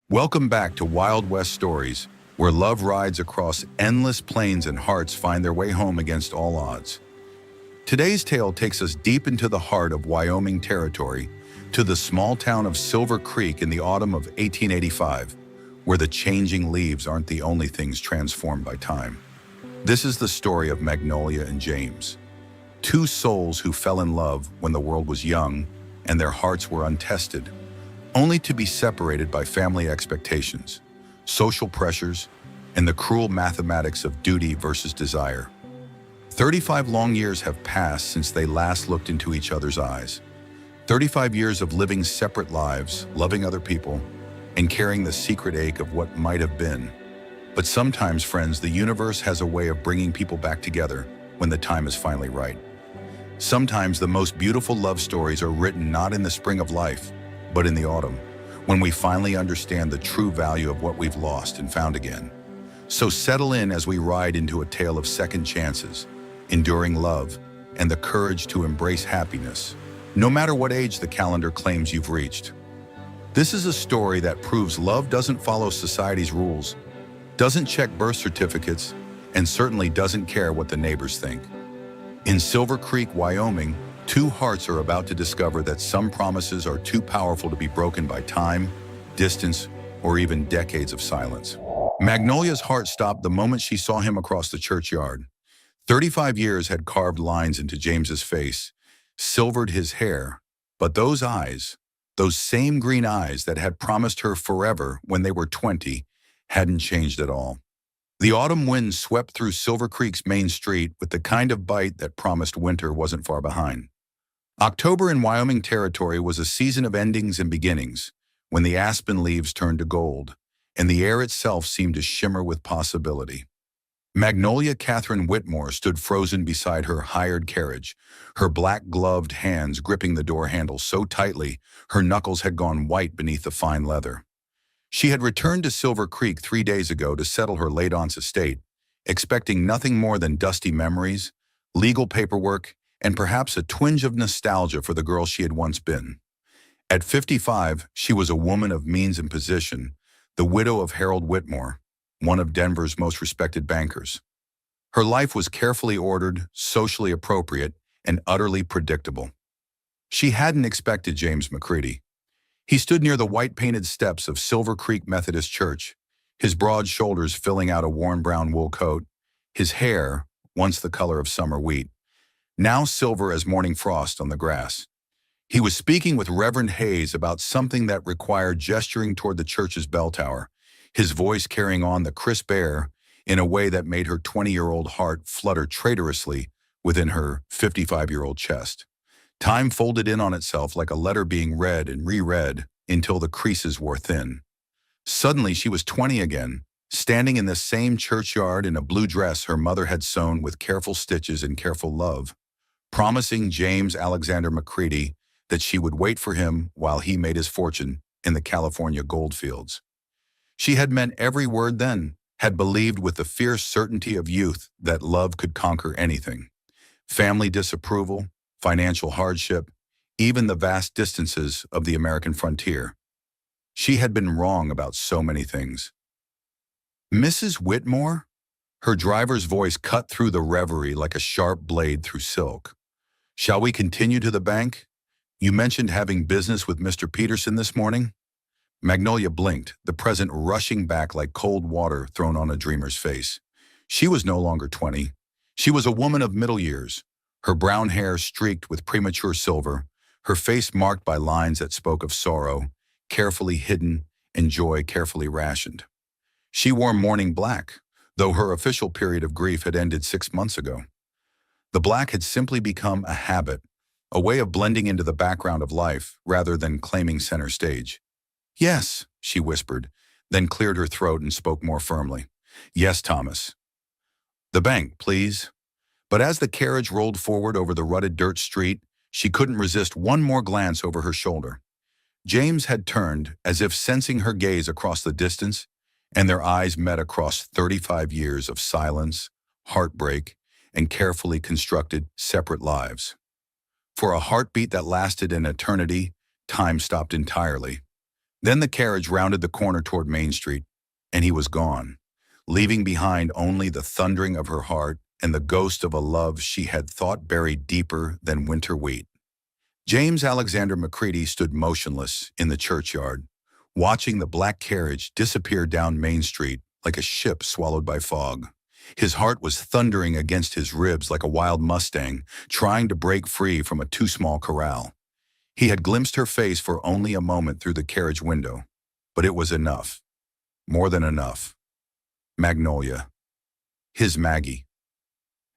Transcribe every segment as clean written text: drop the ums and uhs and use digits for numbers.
Welcome back to Wild West Stories, where love rides across endless plains and hearts find their way home against all odds. Today's tale takes us deep into the heart of Wyoming territory, to the small town of Silver Creek in the autumn of 1885, where the changing leaves aren't the only things transformed by time. This is the story of Magnolia and James, two souls who fell in love when the world was young and their hearts were untested, only to be separated by family expectations, social pressures, and the cruel mathematics of duty versus desire. 35 long years have passed since they last looked into each other's eyes. 35 years of living separate lives, loving other people, and carrying the secret ache of what might have been. But sometimes, friends, the universe has a way of bringing people back together when the time is finally right. Sometimes the most beautiful love stories are written not in the spring of life, but in the autumn, when we finally understand the true value of what we've lost and found again. So settle in as we ride into a tale of second chances, enduring love, and the courage to embrace happiness, no matter what age the calendar claims you've reached. This is a story that proves love doesn't follow society's rules, doesn't check birth certificates, and certainly doesn't care what the neighbors think. In Silver Creek, Wyoming, two hearts are about to discover that some promises are too powerful to be broken by time, distance, or even decades of silence. Magnolia's heart stopped the moment she saw him across the churchyard. 35 years had carved lines into James's face, silvered his hair, but those eyes, those same green eyes that had promised her forever when they were 20, hadn't changed at all. The autumn wind swept through Silver Creek's main street with the kind of bite that promised winter wasn't far behind. October in Wyoming territory was a season of endings and beginnings, when the aspen leaves turned to gold, and the air itself seemed to shimmer with possibility. Magnolia Catherine Whitmore stood frozen beside her hired carriage, her black-gloved hands gripping the door handle so tightly her knuckles had gone white beneath the fine leather. She had returned to Silver Creek 3 days ago to settle her late-aunt's estate, expecting nothing more than dusty memories, legal paperwork, and perhaps a twinge of nostalgia for the girl she had once been. At 55, she was a woman of means and position, the widow of Harold Whitmore, one of Denver's most respected bankers. Her life was carefully ordered, socially appropriate, and utterly predictable. She hadn't expected James McCready. He stood near the white-painted steps of Silver Creek Methodist Church, his broad shoulders filling out a worn brown wool coat, his hair, once the color of summer wheat, now silver as morning frost on the grass. He was speaking with Reverend Hayes about something that required gesturing toward the church's bell tower, his voice carrying on the crisp air in a way that made her 20-year-old heart flutter traitorously within her 55-year-old chest. Time folded in on itself like a letter being read and reread until the creases wore thin. Suddenly she was 20 again, standing in the same churchyard in a blue dress her mother had sewn with careful stitches and careful love, promising James Alexander McCready that she would wait for him while he made his fortune in the California goldfields. She had meant every word then, had believed with the fierce certainty of youth that love could conquer anything. Family disapproval, financial hardship, even the vast distances of the American frontier. She had been wrong about so many things. Mrs. Whitmore? Her driver's voice cut through the reverie like a sharp blade through silk. Shall we continue to the bank? You mentioned having business with Mr. Peterson this morning? Magnolia blinked, the present rushing back like cold water thrown on a dreamer's face. She was no longer 20. She was a woman of middle years, her brown hair streaked with premature silver, her face marked by lines that spoke of sorrow, carefully hidden, and joy carefully rationed. She wore mourning black, though her official period of grief had ended 6 months ago. The black had simply become a habit, a way of blending into the background of life rather than claiming center stage. Yes, she whispered, then cleared her throat and spoke more firmly. Yes, Thomas. The bank, please. But as the carriage rolled forward over the rutted dirt street, she couldn't resist one more glance over her shoulder. James had turned, as if sensing her gaze across the distance, and their eyes met across 35 years of silence, heartbreak, and carefully constructed separate lives. For a heartbeat that lasted an eternity, time stopped entirely. Then the carriage rounded the corner toward Main Street, and he was gone, leaving behind only the thundering of her heart and the ghost of a love she had thought buried deeper than winter wheat. James Alexander McCready stood motionless in the churchyard, watching the black carriage disappear down Main Street like a ship swallowed by fog. His heart was thundering against his ribs like a wild Mustang, trying to break free from a too small corral. He had glimpsed her face for only a moment through the carriage window, but it was enough. More than enough. Magnolia. His Maggie.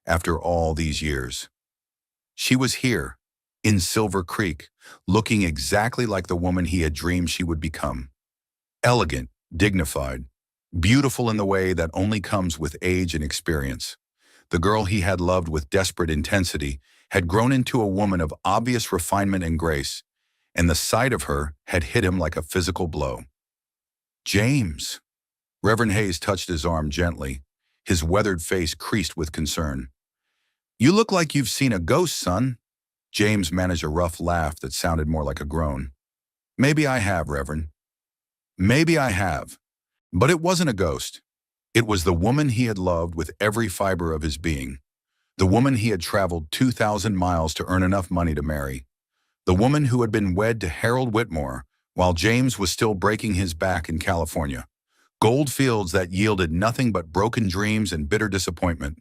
After all these years. She was here, in Silver Creek, looking exactly like the woman he had dreamed she would become. Elegant, dignified, beautiful in the way that only comes with age and experience. The girl he had loved with desperate intensity had grown into a woman of obvious refinement and grace, and the sight of her had hit him like a physical blow. James! Reverend Hayes touched his arm gently, his weathered face creased with concern. You look like you've seen a ghost, son. James managed a rough laugh that sounded more like a groan. Maybe I have, Reverend. Maybe I have. But it wasn't a ghost. It was the woman he had loved with every fiber of his being. The woman he had traveled 2,000 miles to earn enough money to marry. The woman who had been wed to Harold Whitmore while James was still breaking his back in California. Gold fields that yielded nothing but broken dreams and bitter disappointment.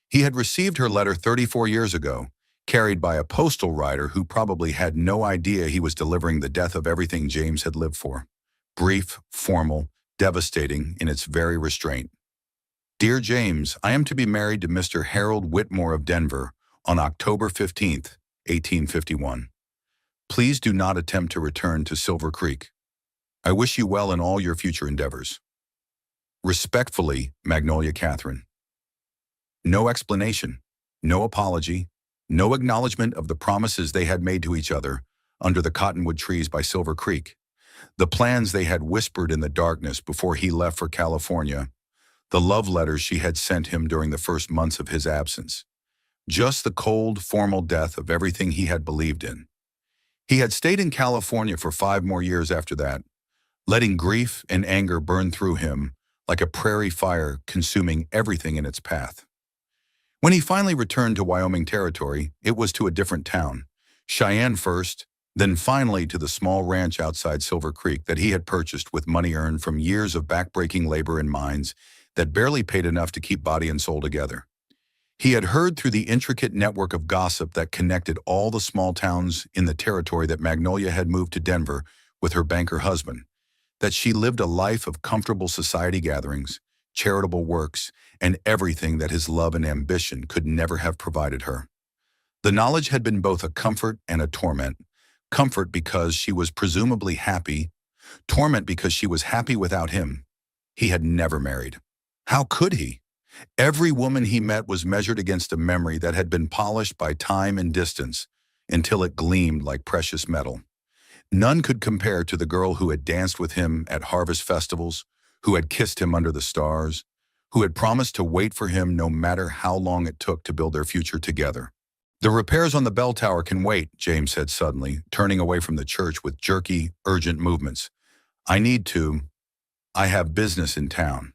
He had received her letter 34 years ago, carried by a postal rider who probably had no idea he was delivering the death of everything James had lived for. Brief, formal, devastating in its very restraint. Dear James, I am to be married to Mr. Harold Whitmore of Denver on October 15th, 1851. Please do not attempt to return to Silver Creek. I wish you well in all your future endeavors. Respectfully, Magnolia Catherine. No explanation, no apology, no acknowledgement of the promises they had made to each other under the cottonwood trees by Silver Creek, the plans they had whispered in the darkness before he left for California, the love letters she had sent him during the first months of his absence. Just the cold, formal death of everything he had believed in. He had stayed in California for 5 more years after that, letting grief and anger burn through him like a prairie fire consuming everything in its path. When he finally returned to Wyoming Territory, it was to a different town, Cheyenne first, then finally to the small ranch outside Silver Creek that he had purchased with money earned from years of backbreaking labor in mines that barely paid enough to keep body and soul together. He had heard through the intricate network of gossip that connected all the small towns in the territory that Magnolia had moved to Denver with her banker husband, that she lived a life of comfortable society gatherings, charitable works, and everything that his love and ambition could never have provided her. The knowledge had been both a comfort and a torment. Comfort because she was presumably happy, torment because she was happy without him. He had never married. How could he? Every woman he met was measured against a memory that had been polished by time and distance until it gleamed like precious metal. None could compare to the girl who had danced with him at harvest festivals, who had kissed him under the stars, who had promised to wait for him no matter how long it took to build their future together. The repairs on the bell tower can wait, James said suddenly, turning away from the church with jerky, urgent movements. I have business in town.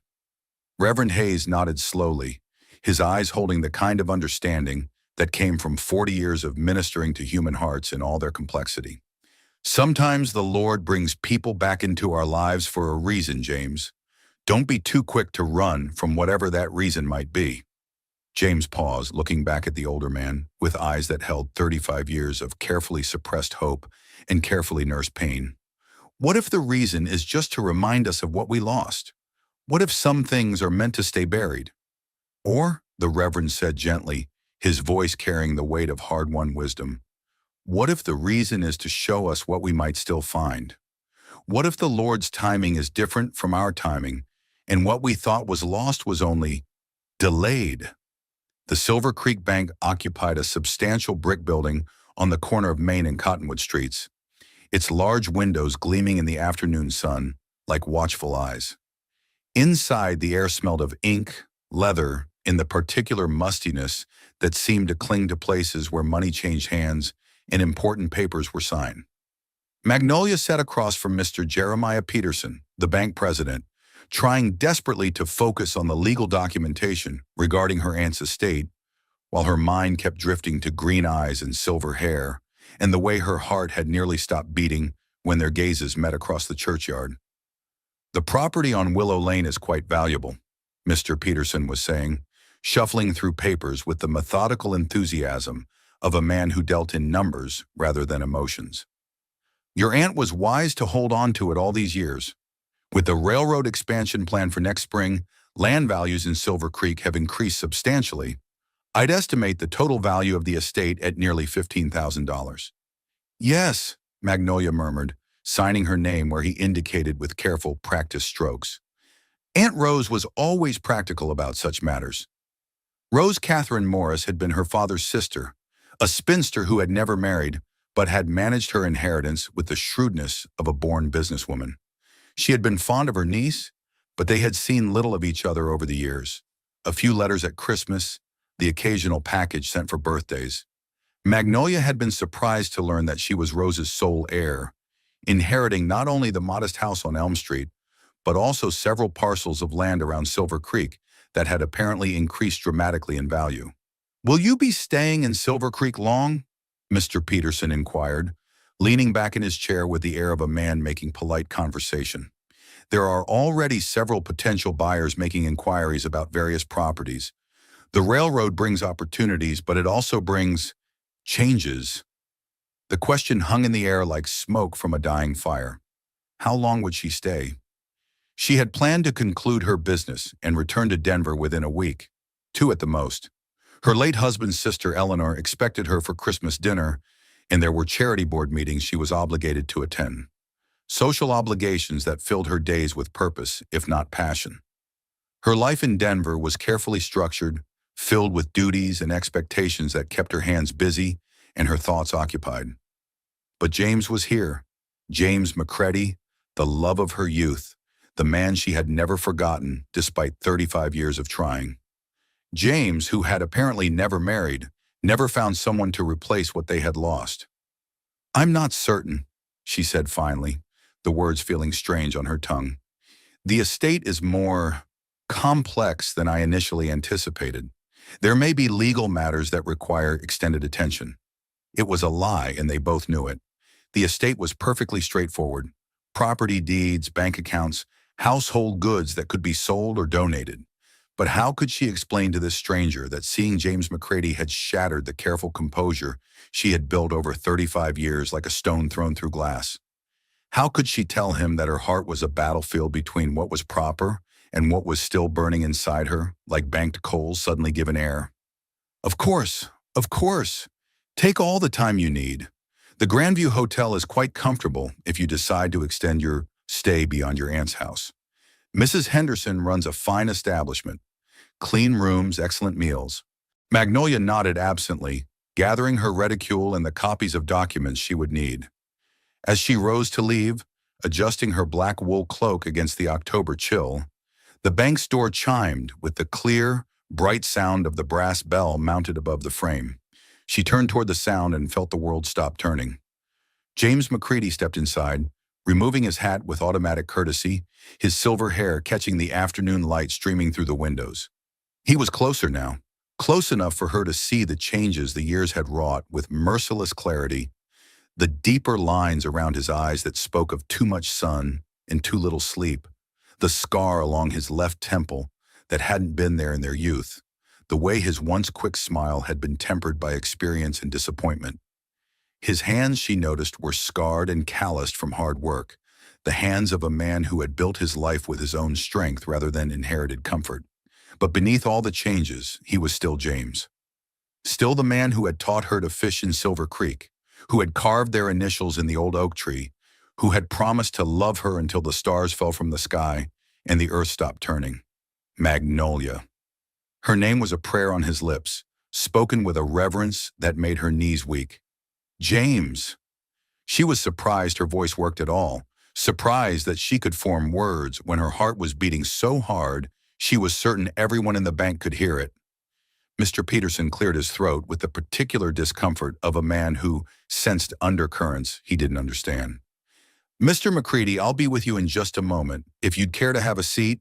Reverend Hayes nodded slowly, his eyes holding the kind of understanding that came from 40 years of ministering to human hearts in all their complexity. Sometimes the Lord brings people back into our lives for a reason, James. Don't be too quick to run from whatever that reason might be. James paused, looking back at the older man, with eyes that held 35 years of carefully suppressed hope and carefully nursed pain. What if the reason is just to remind us of what we lost? What if some things are meant to stay buried? Or, the Reverend said gently, his voice carrying the weight of hard-won wisdom, what if the reason is to show us what we might still find? What if the Lord's timing is different from our timing, and what we thought was lost was only delayed? The Silver Creek Bank occupied a substantial brick building on the corner of Main and Cottonwood Streets, its large windows gleaming in the afternoon sun like watchful eyes. Inside, the air smelled of ink, leather, and the particular mustiness that seemed to cling to places where money changed hands and important papers were signed. Magnolia sat across from Mr. Jeremiah Peterson, the bank president, trying desperately to focus on the legal documentation regarding her aunt's estate, while her mind kept drifting to green eyes and silver hair, and the way her heart had nearly stopped beating when their gazes met across the churchyard. "The property on Willow Lane is quite valuable," Mr. Peterson was saying, shuffling through papers with the methodical enthusiasm of a man who dealt in numbers rather than emotions. "Your aunt was wise to hold on to it all these years. With the railroad expansion plan for next spring, land values in Silver Creek have increased substantially. I'd estimate the total value of the estate at nearly $15,000. "Yes," Magnolia murmured, signing her name where he indicated with careful, practiced strokes. Aunt Rose was always practical about such matters. Rose Catherine Morris had been her father's sister, a spinster who had never married, but had managed her inheritance with the shrewdness of a born businesswoman. She had been fond of her niece, but they had seen little of each other over the years. A few letters at Christmas, the occasional package sent for birthdays. Magnolia had been surprised to learn that she was Rose's sole heir, inheriting not only the modest house on Elm Street, but also several parcels of land around Silver Creek that had apparently increased dramatically in value. "Will you be staying in Silver Creek long?" Mr. Peterson inquired, leaning back in his chair with the air of a man making polite conversation. "There are already several potential buyers making inquiries about various properties. The railroad brings opportunities, but it also brings changes." The question hung in the air like smoke from a dying fire. How long would she stay? She had planned to conclude her business and return to Denver within a week, 2 at the most. Her late husband's sister Eleanor expected her for Christmas dinner, and there were charity board meetings she was obligated to attend. Social obligations that filled her days with purpose, if not passion. Her life in Denver was carefully structured, filled with duties and expectations that kept her hands busy and her thoughts occupied. But James was here. James McCready, the love of her youth, the man she had never forgotten despite 35 years of trying. James, who had apparently never married, never found someone to replace what they had lost. "I'm not certain," she said finally, the words feeling strange on her tongue. "The estate is more complex than I initially anticipated. There may be legal matters that require extended attention." It was a lie, and they both knew it. The estate was perfectly straightforward. Property deeds, bank accounts, household goods that could be sold or donated. But how could she explain to this stranger that seeing James McCready had shattered the careful composure she had built over 35 years like a stone thrown through glass? How could she tell him that her heart was a battlefield between what was proper and what was still burning inside her, like banked coals suddenly given air? Of course. Take all the time you need. The Grandview Hotel is quite comfortable if you decide to extend your stay beyond your aunt's house. Mrs. Henderson runs a fine establishment. Clean rooms, excellent meals. Magnolia nodded absently, gathering her reticule and the copies of documents she would need. As she rose to leave, adjusting her black wool cloak against the October chill, the bank's door chimed with the clear, bright sound of the brass bell mounted above the frame. She turned toward the sound and felt the world stop turning. James McCready stepped inside, removing his hat with automatic courtesy, his silver hair catching the afternoon light streaming through the windows. He was closer now, close enough for her to see the changes the years had wrought with merciless clarity, the deeper lines around his eyes that spoke of too much sun and too little sleep, the scar along his left temple that hadn't been there in their youth, the way his once quick smile had been tempered by experience and disappointment. His hands, she noticed, were scarred and calloused from hard work, the hands of a man who had built his life with his own strength rather than inherited comfort. But beneath all the changes, he was still James. Still the man who had taught her to fish in Silver Creek, who had carved their initials in the old oak tree, who had promised to love her until the stars fell from the sky and the earth stopped turning. Magnolia. Her name was a prayer on his lips, spoken with a reverence that made her knees weak. James. She was surprised her voice worked at all, surprised that she could form words when her heart was beating so hard she was certain everyone in the bank could hear it. Mr. Peterson cleared his throat with the particular discomfort of a man who sensed undercurrents he didn't understand. Mr. McCready, I'll be with you in just a moment. If you'd care to have a seat.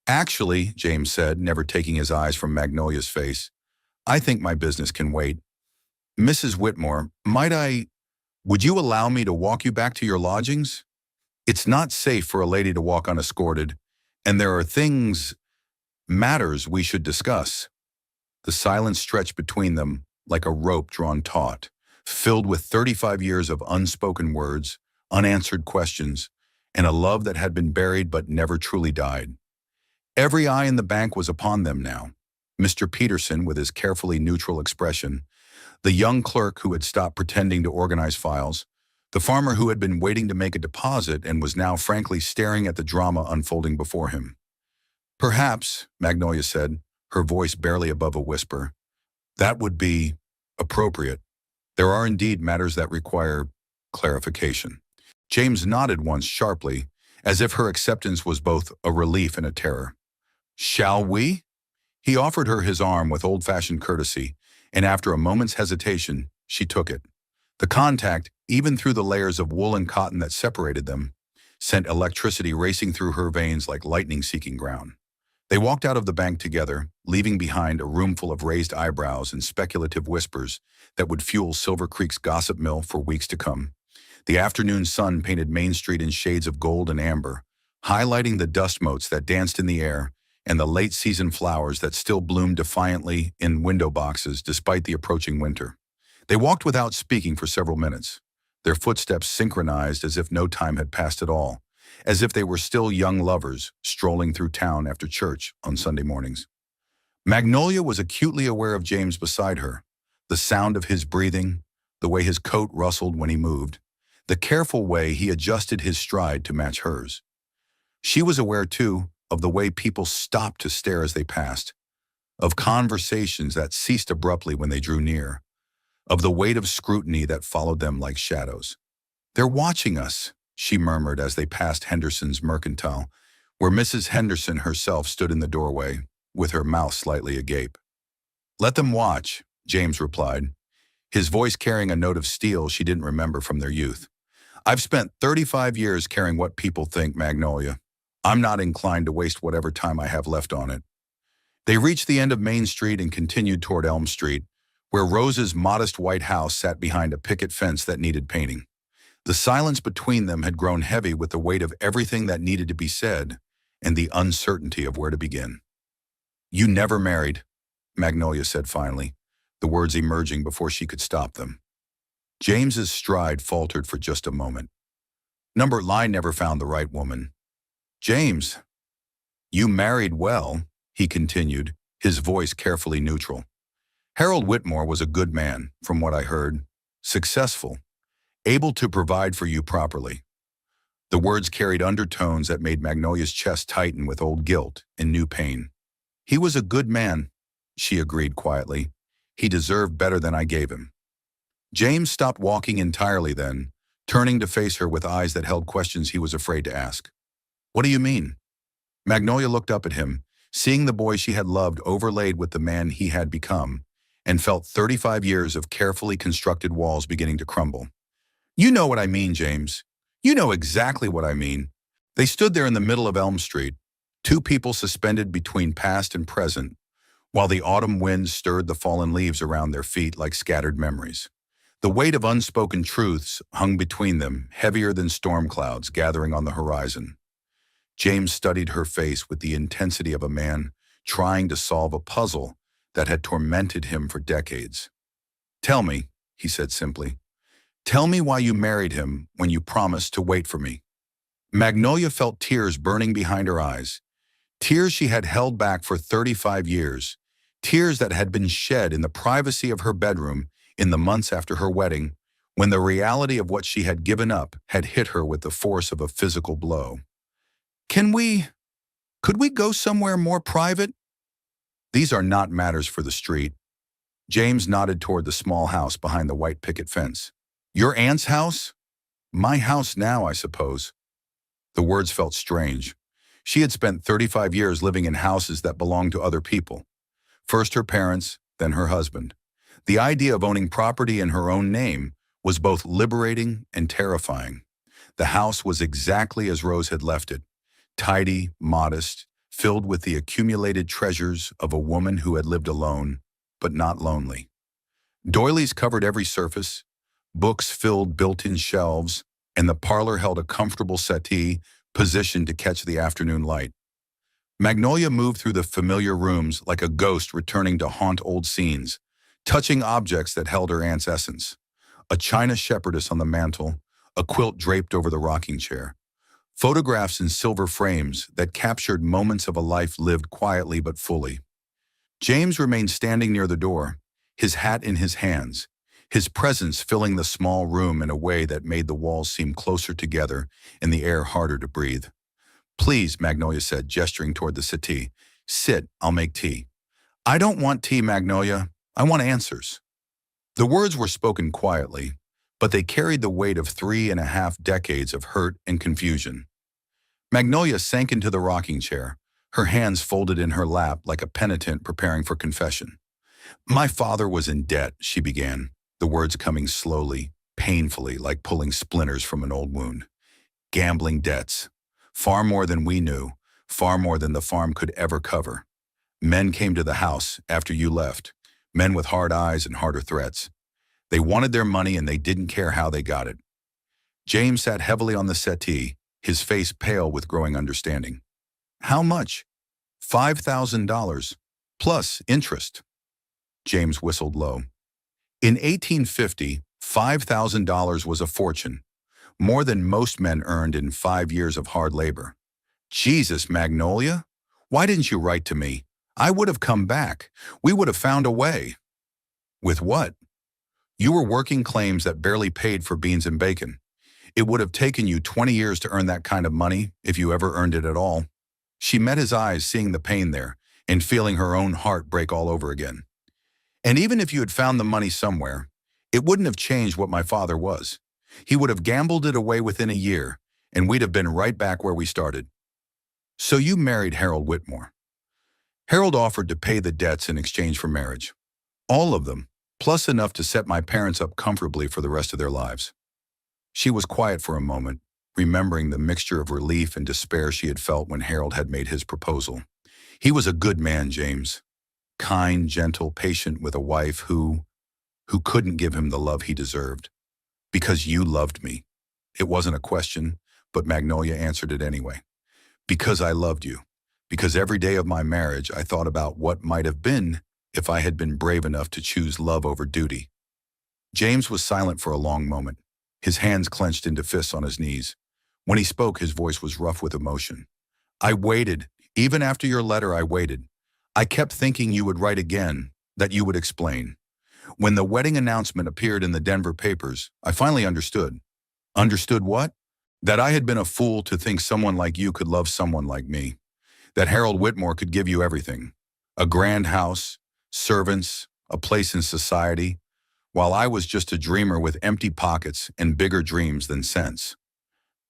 Actually, James said, never taking his eyes from Magnolia's face, I think my business can wait. Mrs. Whitmore, would you allow me to walk you back to your lodgings? It's not safe for a lady to walk unescorted, and there are matters we should discuss. The silence stretched between them like a rope drawn taut, filled with 35 years of unspoken words, unanswered questions, and a love that had been buried but never truly died. Every eye in the bank was upon them now. Mr. Peterson, with his carefully neutral expression, the young clerk who had stopped pretending to organize files, the farmer who had been waiting to make a deposit and was now frankly staring at the drama unfolding before him. Perhaps, Magnolia said, her voice barely above a whisper, that would be appropriate. There are indeed matters that require clarification. James nodded once sharply, as if her acceptance was both a relief and a terror. Shall we? He offered her his arm with old-fashioned courtesy, and after a moment's hesitation, she took it. The contact, even through the layers of wool and cotton that separated them, sent electricity racing through her veins like lightning seeking ground. They walked out of the bank together, leaving behind a roomful of raised eyebrows and speculative whispers that would fuel Silver Creek's gossip mill for weeks to come. The afternoon sun painted Main Street in shades of gold and amber, highlighting the dust motes that danced in the air and the late-season flowers that still bloomed defiantly in window boxes despite the approaching winter. They walked without speaking for several minutes, their footsteps synchronized as if no time had passed at all, as if they were still young lovers strolling through town after church on Sunday mornings. Magnolia was acutely aware of James beside her, the sound of his breathing, the way his coat rustled when he moved, the careful way he adjusted his stride to match hers. She was aware, too, of the way people stopped to stare as they passed, of conversations that ceased abruptly when they drew near, of the weight of scrutiny that followed them like shadows. They're watching us, she murmured as they passed Henderson's Mercantile, where Mrs. Henderson herself stood in the doorway, with her mouth slightly agape. Let them watch, James replied, his voice carrying a note of steel she didn't remember from their youth. I've spent 35 years caring what people think, Magnolia. I'm not inclined to waste whatever time I have left on it. They reached the end of Main Street and continued toward Elm Street, where Rose's modest white house sat behind a picket fence that needed painting. The silence between them had grown heavy with the weight of everything that needed to be said and the uncertainty of where to begin. You never married, Magnolia said finally, the words emerging before she could stop them. James's stride faltered for just a moment. Number line never found the right woman. James, you married well, he continued, his voice carefully neutral. Harold Whitmore was a good man, from what I heard, successful, able to provide for you properly. The words carried undertones that made Magnolia's chest tighten with old guilt and new pain. He was a good man, she agreed quietly. He deserved better than I gave him. James stopped walking entirely then, turning to face her with eyes that held questions he was afraid to ask. What do you mean? Magnolia looked up at him, seeing the boy she had loved overlaid with the man he had become, and felt 35 years of carefully constructed walls beginning to crumble. You know what I mean, James. You know exactly what I mean. They stood there in the middle of Elm Street, two people suspended between past and present, while the autumn wind stirred the fallen leaves around their feet like scattered memories. The weight of unspoken truths hung between them, heavier than storm clouds gathering on the horizon. James studied her face with the intensity of a man trying to solve a puzzle that had tormented him for decades. Tell me, he said simply. Tell me why you married him when you promised to wait for me. Magnolia felt tears burning behind her eyes, tears she had held back for 35 years, tears that had been shed in the privacy of her bedroom in the months after her wedding, when the reality of what she had given up had hit her with the force of a physical blow. Could we go somewhere more private? These are not matters for the street. James nodded toward the small house behind the white picket fence. Your aunt's house? My house now, I suppose. The words felt strange. She had spent 35 years living in houses that belonged to other people. First her parents, then her husband. The idea of owning property in her own name was both liberating and terrifying. The house was exactly as Rose had left it, tidy, modest, filled with the accumulated treasures of a woman who had lived alone, but not lonely. Doilies covered every surface, books filled built-in shelves, and the parlor held a comfortable settee positioned to catch the afternoon light. Magnolia moved through the familiar rooms like a ghost returning to haunt old scenes, touching objects that held her aunt's essence. A china shepherdess on the mantel, a quilt draped over the rocking chair, photographs in silver frames that captured moments of a life lived quietly but fully. James remained standing near the door, his hat in his hands, his presence filling the small room in a way that made the walls seem closer together and the air harder to breathe. "Please," Magnolia said, gesturing toward the settee. "Sit, I'll make tea." "I don't want tea, Magnolia. I want answers." The words were spoken quietly, but they carried the weight of 3.5 decades of hurt and confusion. Magnolia sank into the rocking chair, her hands folded in her lap like a penitent preparing for confession. "My father was in debt," she began, the words coming slowly, painfully, like pulling splinters from an old wound. "Gambling debts. Far more than we knew, far more than the farm could ever cover. Men came to the house after you left, men with hard eyes and harder threats. They wanted their money and they didn't care how they got it." James sat heavily on the settee, his face pale with growing understanding. "How much?" $5,000, plus interest." James whistled low. In 1850, $5,000 was a fortune, more than most men earned in 5 years of hard labor. "Jesus, Magnolia, why didn't you write to me? I would have come back. We would have found a way." "With what?" "You were working claims that barely paid for beans and bacon. It would have taken you 20 years to earn that kind of money, if you ever earned it at all." She met his eyes, seeing the pain there, and feeling her own heart break all over again. "And even if you had found the money somewhere, it wouldn't have changed what my father was. He would have gambled it away within a year, and we'd have been right back where we started." "So you married Harold Whitmore." "Harold offered to pay the debts in exchange for marriage. All of them, plus enough to set my parents up comfortably for the rest of their lives." She was quiet for a moment, remembering the mixture of relief and despair she had felt when Harold had made his proposal. He was a good man, James. Kind, gentle, patient, with a wife who couldn't give him the love he deserved. "Because you loved me." It wasn't a question, but Magnolia answered it anyway. "Because I loved you. Because every day of my marriage I thought about what might have been if I had been brave enough to choose love over duty." James was silent for a long moment, his hands clenched into fists on his knees. When he spoke, his voice was rough with emotion. "I waited. Even after your letter, I waited. I kept thinking you would write again, that you would explain. When the wedding announcement appeared in the Denver papers, I finally understood." "Understood what?" "That I had been a fool to think someone like you could love someone like me. That Harold Whitmore could give you everything. A grand house, servants, a place in society, while I was just a dreamer with empty pockets and bigger dreams than sense."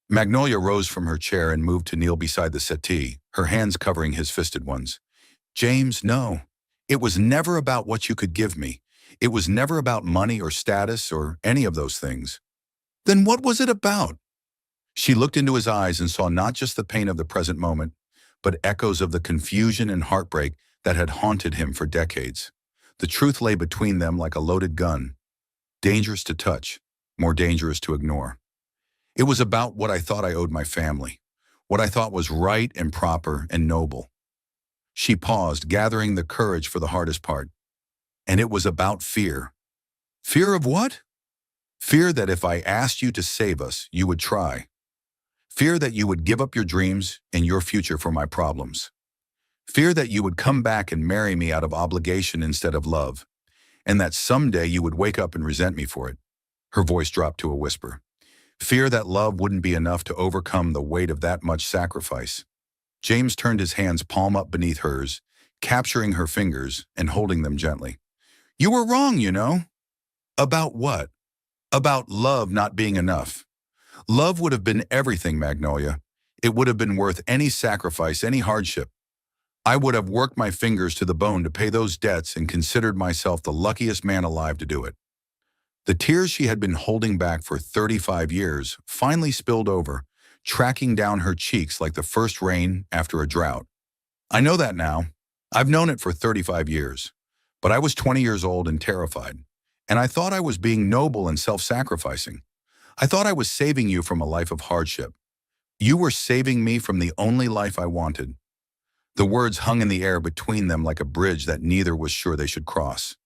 Magnolia rose from her chair and moved to kneel beside the settee, her hands covering his fisted ones. "James, no. It was never about what you could give me. It was never about money or status or any of those things." "Then what was it about?" She looked into his eyes and saw not just the pain of the present moment, but echoes of the confusion and heartbreak that had haunted him for decades. The truth lay between them like a loaded gun, dangerous to touch, more dangerous to ignore. "It was about what I thought I owed my family, what I thought was right and proper and noble." She paused, gathering the courage for the hardest part. "And it was about fear." "Fear of what?" "Fear that if I asked you to save us, you would try. Fear that you would give up your dreams and your future for my problems. Fear that you would come back and marry me out of obligation instead of love, and that someday you would wake up and resent me for it." Her voice dropped to a whisper. "Fear that love wouldn't be enough to overcome the weight of that much sacrifice." James turned his hands palm up beneath hers, capturing her fingers and holding them gently. "You were wrong, you know." "About what?" "About love not being enough. Love would have been everything, Magnolia. It would have been worth any sacrifice, any hardship. I would have worked my fingers to the bone to pay those debts and considered myself the luckiest man alive to do it." The tears she had been holding back for 35 years finally spilled over, tracking down her cheeks like the first rain after a drought. I know that now. I've known it for 35 years. But I was 20 years old and terrified. And I thought I was being noble and self-sacrificing. I thought I was saving you from a life of hardship. You were saving me from the only life I wanted. The words hung in the air between them like a bridge that neither was sure they should cross.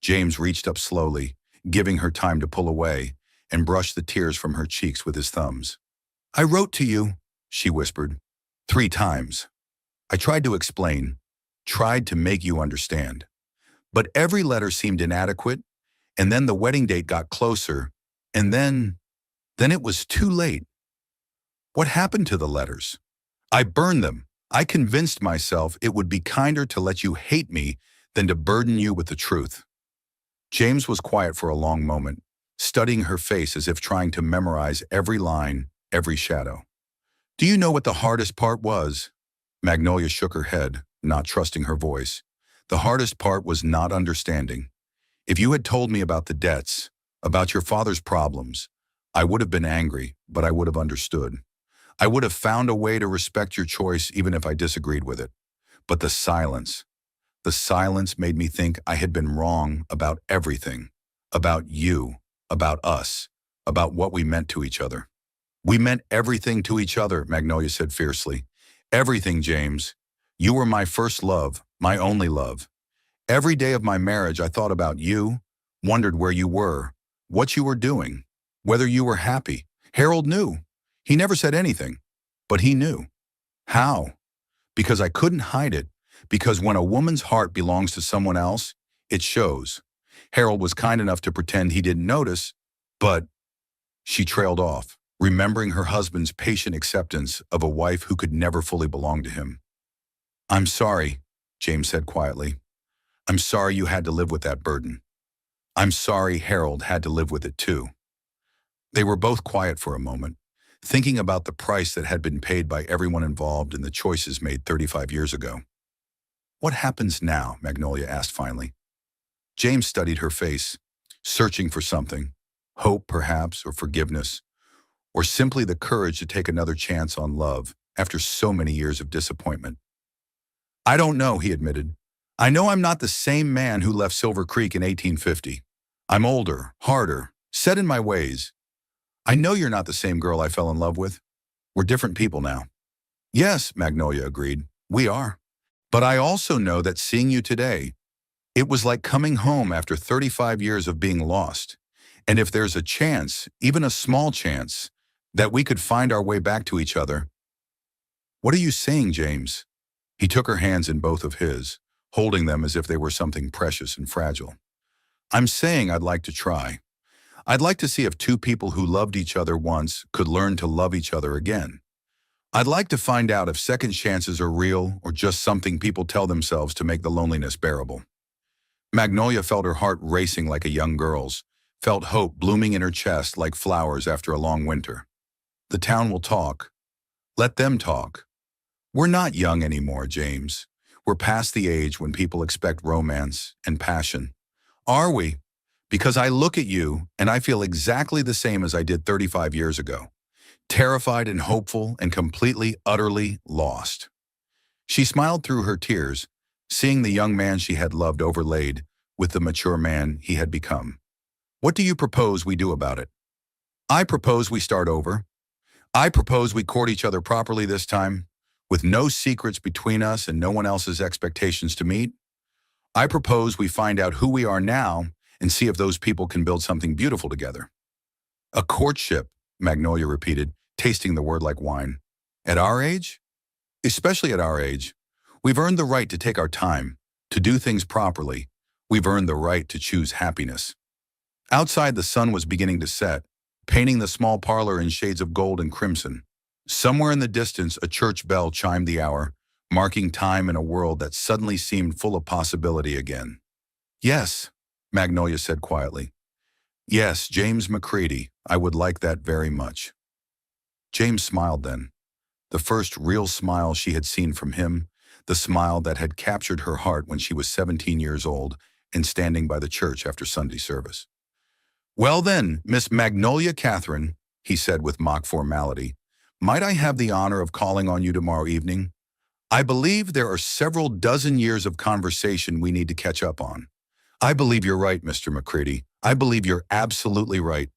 James reached up slowly, giving her time to pull away, and brushed the tears from her cheeks with his thumbs. I wrote to you, she whispered, 3 times. I tried to explain, tried to make you understand. But every letter seemed inadequate, and then the wedding date got closer, and then it was too late. What happened to the letters? I burned them. I convinced myself it would be kinder to let you hate me than to burden you with the truth. James was quiet for a long moment, studying her face as if trying to memorize every line, every shadow. Do you know what the hardest part was? Magnolia shook her head, not trusting her voice. The hardest part was not understanding. If you had told me about the debts, about your father's problems, I would have been angry, but I would have understood. I would have found a way to respect your choice even if I disagreed with it. But the silence made me think I had been wrong about everything. About you, about us, about what we meant to each other. We meant everything to each other, Magnolia said fiercely. Everything, James. You were my first love, my only love. Every day of my marriage I thought about you, wondered where you were, what you were doing, whether you were happy. Harold knew. He never said anything, but he knew. How? Because I couldn't hide it, because when a woman's heart belongs to someone else, it shows. Harold was kind enough to pretend he didn't notice, but she trailed off, remembering her husband's patient acceptance of a wife who could never fully belong to him. I'm sorry, James said quietly. I'm sorry you had to live with that burden. I'm sorry Harold had to live with it too. They were both quiet for a moment, thinking about the price that had been paid by everyone involved in the choices made 35 years ago. What happens now? Magnolia asked finally. James studied her face, searching for something, hope perhaps, or forgiveness, or simply the courage to take another chance on love after so many years of disappointment. I don't know, he admitted. I know I'm not the same man who left Silver Creek in 1850. I'm older, harder, set in my ways. I know you're not the same girl I fell in love with. We're different people now. Yes, Magnolia agreed, we are. But I also know that seeing you today, it was like coming home after 35 years of being lost. And if there's a chance, even a small chance, that we could find our way back to each other. What are you saying, James? He took her hands in both of his, holding them as if they were something precious and fragile. I'm saying I'd like to try. I'd like to see if 2 people who loved each other once could learn to love each other again. I'd like to find out if second chances are real or just something people tell themselves to make the loneliness bearable. Magnolia felt her heart racing like a young girl's, felt hope blooming in her chest like flowers after a long winter. The town will talk. Let them talk. We're not young anymore, James. We're past the age when people expect romance and passion. Are we? Because I look at you and I feel exactly the same as I did 35 years ago. Terrified and hopeful and completely, utterly lost. She smiled through her tears, seeing the young man she had loved overlaid with the mature man he had become. What do you propose we do about it? I propose we start over. I propose we court each other properly this time, with no secrets between us and no one else's expectations to meet. I propose we find out who we are now and see if those people can build something beautiful together. A courtship, Magnolia repeated, tasting the word like wine. At our age? Especially at our age, we've earned the right to take our time, to do things properly. We've earned the right to choose happiness. Outside, the sun was beginning to set, painting the small parlor in shades of gold and crimson. Somewhere in the distance, a church bell chimed the hour, marking time in a world that suddenly seemed full of possibility again. Yes, Magnolia said quietly. Yes, James McCready, I would like that very much. James smiled then, the first real smile she had seen from him, the smile that had captured her heart when she was 17 years old and standing by the church after Sunday service. Well then, Miss Magnolia Catherine, he said with mock formality, might I have the honor of calling on you tomorrow evening? I believe there are several dozen years of conversation we need to catch up on. I believe you're right, Mr. McCready. I believe you're absolutely right.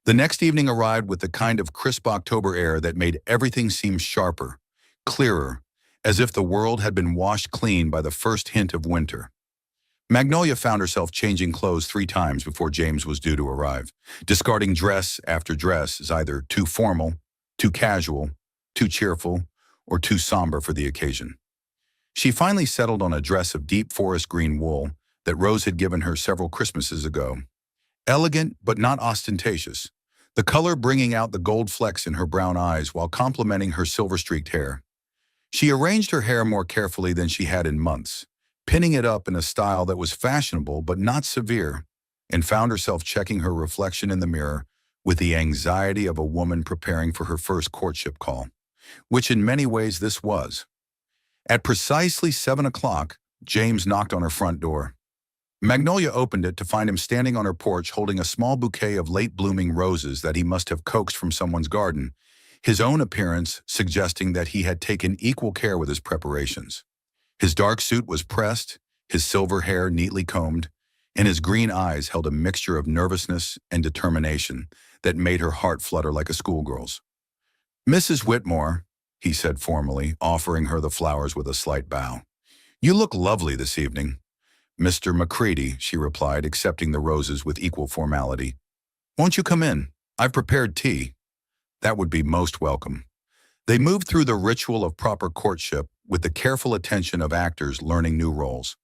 The next evening arrived with the kind of crisp October air that made everything seem sharper, clearer, as if the world had been washed clean by the first hint of winter. Magnolia found herself changing clothes 3 times before James was due to arrive, discarding dress after dress as either too formal, too casual, too cheerful, or too somber for the occasion. She finally settled on a dress of deep forest green wool that Rose had given her several Christmases ago. Elegant but not ostentatious, the color bringing out the gold flecks in her brown eyes while complementing her silver-streaked hair. She arranged her hair more carefully than she had in months, pinning it up in a style that was fashionable but not severe, and found herself checking her reflection in the mirror with the anxiety of a woman preparing for her first courtship call, which in many ways this was. At precisely 7 o'clock, James knocked on her front door. Magnolia opened it to find him standing on her porch holding a small bouquet of late-blooming roses that he must have coaxed from someone's garden, his own appearance suggesting that he had taken equal care with his preparations. His dark suit was pressed, his silver hair neatly combed, and his green eyes held a mixture of nervousness and determination that made her heart flutter like a schoolgirl's. "Mrs. Whitmore," he said formally, offering her the flowers with a slight bow. "You look lovely this evening." "Mr. McCready," she replied, accepting the roses with equal formality. "Won't you come in? I've prepared tea." "That would be most welcome." They moved through the ritual of proper courtship with the careful attention of actors learning new roles.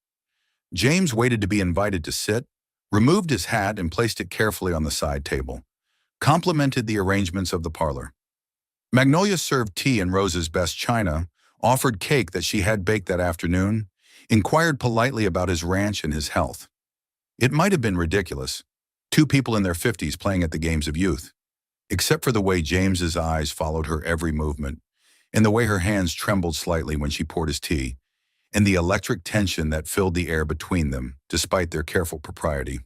James waited to be invited to sit, removed his hat and placed it carefully on the side table, complimented the arrangements of the parlor. Magnolia served tea in Rose's best china, offered cake that she had baked that afternoon, inquired politely about his ranch and his health. It might have been ridiculous, 2 people in their 50s playing at the games of youth, except for the way James's eyes followed her every movement, and the way her hands trembled slightly when she poured his tea, and the electric tension that filled the air between them, despite their careful propriety.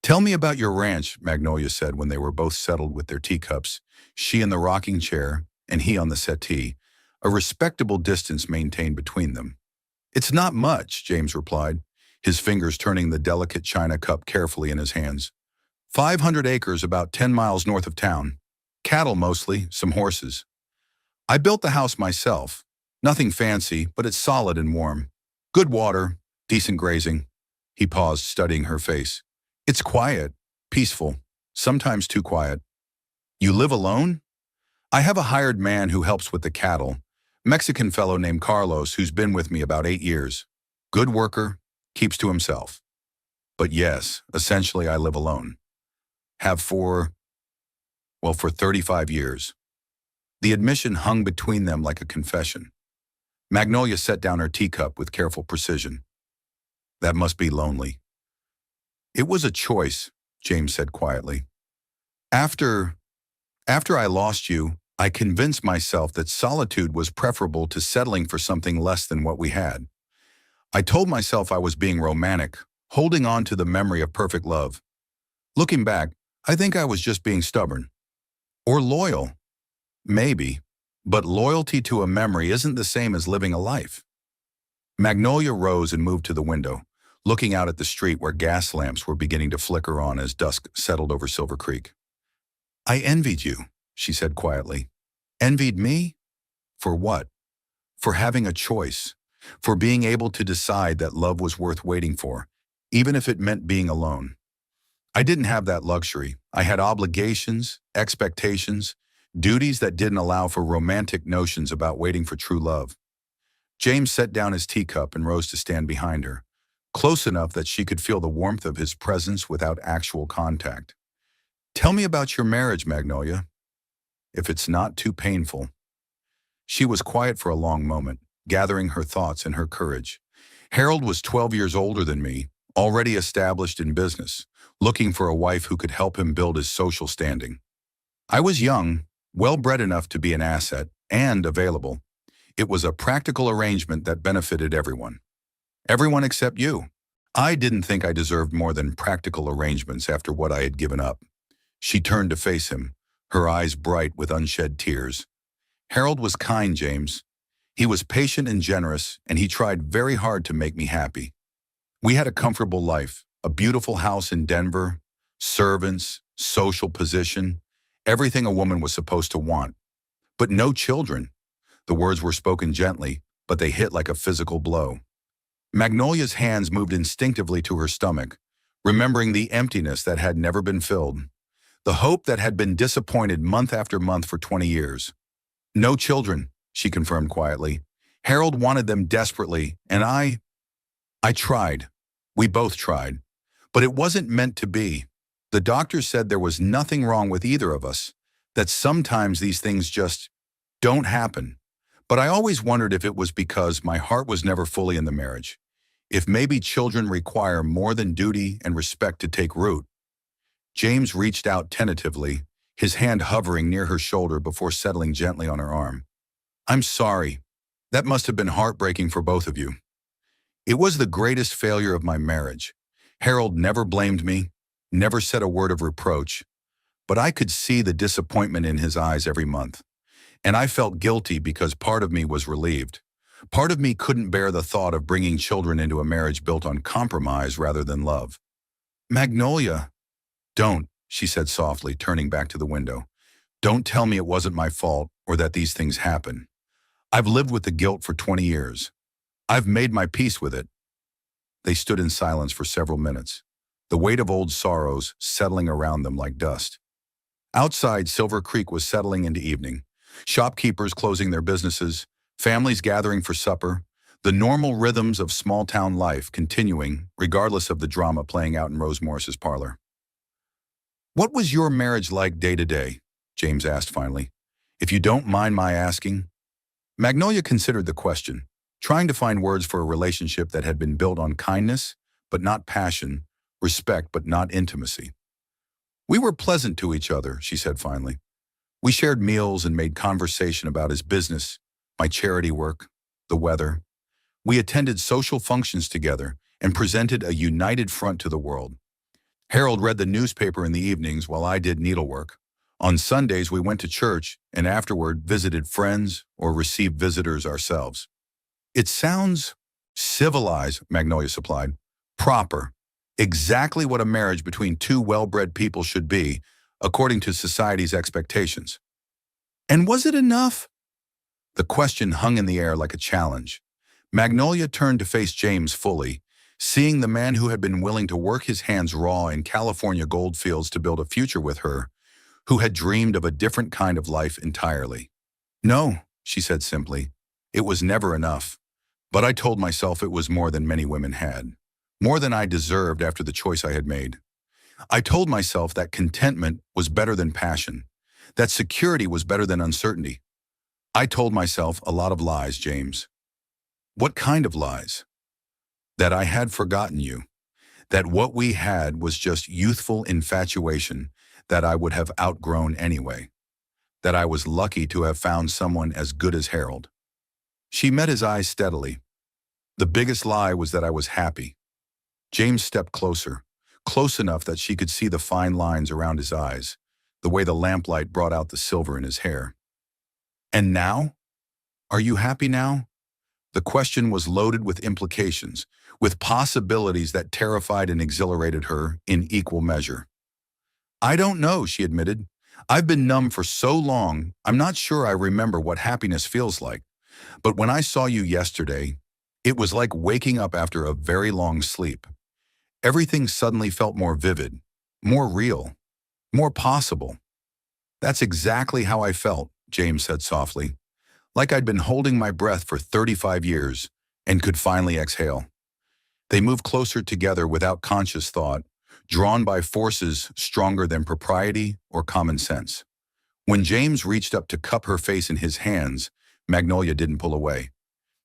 "Tell me about your ranch," Magnolia said when they were both settled with their teacups, she in the rocking chair and he on the settee, a respectable distance maintained between them. "It's not much," James replied, his fingers turning the delicate china cup carefully in his hands. 500 acres about 10 miles north of town. Cattle mostly, some horses. I built the house myself. Nothing fancy, but it's solid and warm. Good water, decent grazing." He paused, studying her face. "It's quiet, peaceful, sometimes too quiet." "You live alone?" "I have a hired man who helps with the cattle. Mexican fellow named Carlos who's been with me about 8 years. Good worker, keeps to himself. But yes, essentially I live alone. Have for 35 years. The admission hung between them like a confession. Magnolia set down her teacup with careful precision. "That must be lonely." "It was a choice," James said quietly. After I lost you, I convinced myself that solitude was preferable to settling for something less than what we had. I told myself I was being romantic, holding on to the memory of perfect love. Looking back, I think I was just being stubborn. Or loyal. Maybe. But loyalty to a memory isn't the same as living a life. Magnolia rose and moved to the window, looking out at the street where gas lamps were beginning to flicker on as dusk settled over Silver Creek. "I envied you," she said quietly. "Envied me? For what? For having a choice, for being able to decide that love was worth waiting for, even if it meant being alone. I didn't have that luxury. I had obligations, expectations, duties that didn't allow for romantic notions about waiting for true love." James set down his teacup and rose to stand behind her, close enough that she could feel the warmth of his presence without actual contact. "Tell me about your marriage, Magnolia, if it's not too painful." She was quiet for a long moment, gathering her thoughts and her courage. Harold was 12 years older than me, already established in business, looking for a wife who could help him build his social standing. I was young, well-bred enough to be an asset, and available. It was a practical arrangement that benefited everyone. Everyone except you. I didn't think I deserved more than practical arrangements after what I had given up. She turned to face him, her eyes bright with unshed tears. Harold was kind, James. He was patient and generous, and he tried very hard to make me happy. We had a comfortable life, a beautiful house in Denver, servants, social position, everything a woman was supposed to want. But no children. The words were spoken gently, but they hit like a physical blow. Magnolia's hands moved instinctively to her stomach, remembering the emptiness that had never been filled, the hope that had been disappointed month after month for 20 years. No children, she confirmed quietly. Harold wanted them desperately, and I tried. We both tried. But it wasn't meant to be. The doctor said there was nothing wrong with either of us, that sometimes these things just don't happen. But I always wondered if it was because my heart was never fully in the marriage. If maybe children require more than duty and respect to take root. James reached out tentatively, his hand hovering near her shoulder before settling gently on her arm. I'm sorry. That must have been heartbreaking for both of you. It was the greatest failure of my marriage. Harold never blamed me, never said a word of reproach, but I could see the disappointment in his eyes every month. And I felt guilty because part of me was relieved. Part of me couldn't bear the thought of bringing children into a marriage built on compromise rather than love. Magnolia, don't, she said softly, turning back to the window. Don't tell me it wasn't my fault or that these things happen. I've lived with the guilt for 20 years. I've made my peace with it. They stood in silence for several minutes, the weight of old sorrows settling around them like dust. Outside, Silver Creek was settling into evening. Shopkeepers closing their businesses, families gathering for supper, the normal rhythms of small-town life continuing, regardless of the drama playing out in Rose Morris's parlor. What was your marriage like day to day? James asked finally. If you don't mind my asking. Magnolia considered the question, trying to find words for a relationship that had been built on kindness, but not passion, respect, but not intimacy. We were pleasant to each other, she said finally. We shared meals and made conversation about his business, my charity work, the weather. We attended social functions together and presented a united front to the world. Harold read the newspaper in the evenings while I did needlework. On Sundays, we went to church and afterward visited friends or received visitors ourselves. It sounds civilized, Magnolia supplied. Proper. Exactly what a marriage between two well-bred people should be, according to society's expectations. And was it enough? The question hung in the air like a challenge. Magnolia turned to face James fully, seeing the man who had been willing to work his hands raw in California goldfields to build a future with her, who had dreamed of a different kind of life entirely. No, she said simply, it was never enough. But I told myself it was more than many women had, more than I deserved after the choice I had made. I told myself that contentment was better than passion, that security was better than uncertainty. I told myself a lot of lies, James. What kind of lies? That I had forgotten you, that what we had was just youthful infatuation that I would have outgrown anyway, that I was lucky to have found someone as good as Harold. She met his eyes steadily. The biggest lie was that I was happy. James stepped closer, close enough that she could see the fine lines around his eyes, the way the lamplight brought out the silver in his hair. And now? Are you happy now? The question was loaded with implications, with possibilities that terrified and exhilarated her in equal measure. I don't know, she admitted. I've been numb for so long, I'm not sure I remember what happiness feels like. But when I saw you yesterday, it was like waking up after a very long sleep. Everything suddenly felt more vivid, more real, more possible. That's exactly how I felt, James said softly, like I'd been holding my breath for 35 years and could finally exhale. They moved closer together without conscious thought, drawn by forces stronger than propriety or common sense. When James reached up to cup her face in his hands, Magnolia didn't pull away.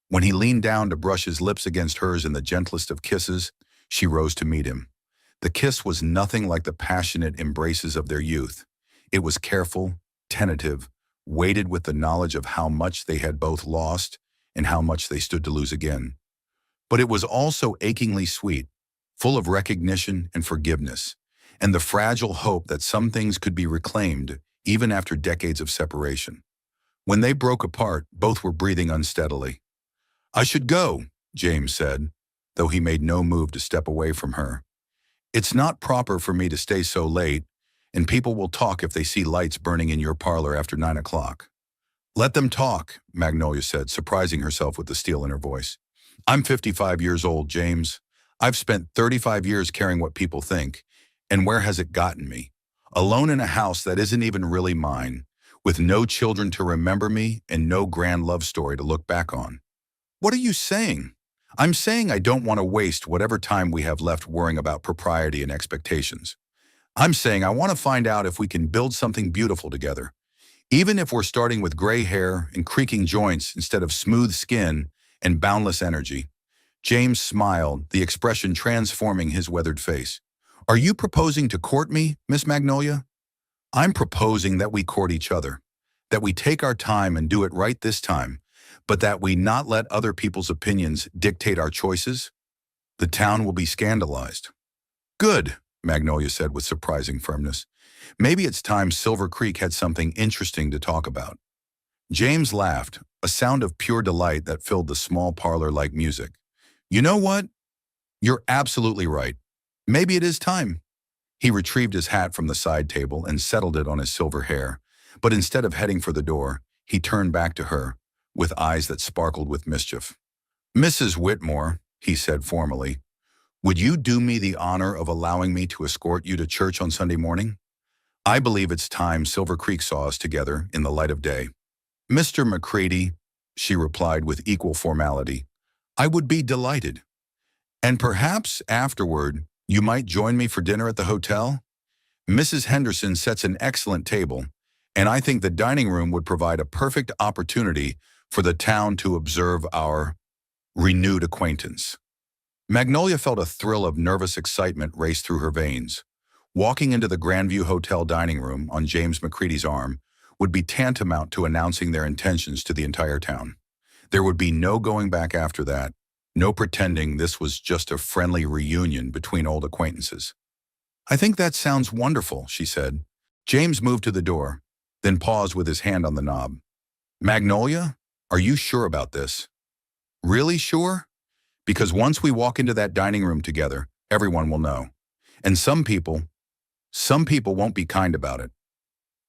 When he leaned down to brush his lips against hers in the gentlest of kisses, she rose to meet him. The kiss was nothing like the passionate embraces of their youth. It was careful, tentative, weighted with the knowledge of how much they had both lost and how much they stood to lose again. But it was also achingly sweet, full of recognition and forgiveness, and the fragile hope that some things could be reclaimed even after decades of separation. When they broke apart, both were breathing unsteadily. "I should go," James said, though he made no move to step away from her. "It's not proper for me to stay so late, and people will talk if they see lights burning in your parlor after 9 o'clock. "Let them talk," Magnolia said, surprising herself with the steel in her voice. "I'm 55 years old, James. I've spent 35 years caring what people think, and where has it gotten me? Alone in a house that isn't even really mine, with no children to remember me and no grand love story to look back on." "What are you saying?" "I'm saying I don't want to waste whatever time we have left worrying about propriety and expectations. I'm saying I want to find out if we can build something beautiful together, even if we're starting with gray hair and creaking joints instead of smooth skin and boundless energy." James smiled, the expression transforming his weathered face. "Are you proposing to court me, Miss Magnolia?" "I'm proposing that we court each other, that we take our time and do it right this time, but that we not let other people's opinions dictate our choices. The town will be scandalized." "Good," Magnolia said with surprising firmness. "Maybe it's time Silver Creek had something interesting to talk about." James laughed, a sound of pure delight that filled the small parlor like music. "You know what? You're absolutely right. Maybe it is time." He retrieved his hat from the side table and settled it on his silver hair, but instead of heading for the door, he turned back to her, with eyes that sparkled with mischief. "Mrs. Whitmore," he said formally, "would you do me the honor of allowing me to escort you to church on Sunday morning? I believe it's time Silver Creek saw us together in the light of day." "Mr. McCready," she replied with equal formality, "I would be delighted. And perhaps afterward, you might join me for dinner at the hotel? Mrs. Henderson sets an excellent table, and I think the dining room would provide a perfect opportunity for the town to observe our renewed acquaintance." Magnolia felt a thrill of nervous excitement race through her veins. Walking into the Grandview Hotel dining room on James McCready's arm would be tantamount to announcing their intentions to the entire town. There would be no going back after that, no pretending this was just a friendly reunion between old acquaintances. "I think that sounds wonderful," she said. James moved to the door, then paused with his hand on the knob. "Magnolia, are you sure about this? Really sure? Because once we walk into that dining room together, everyone will know. And some people won't be kind about it."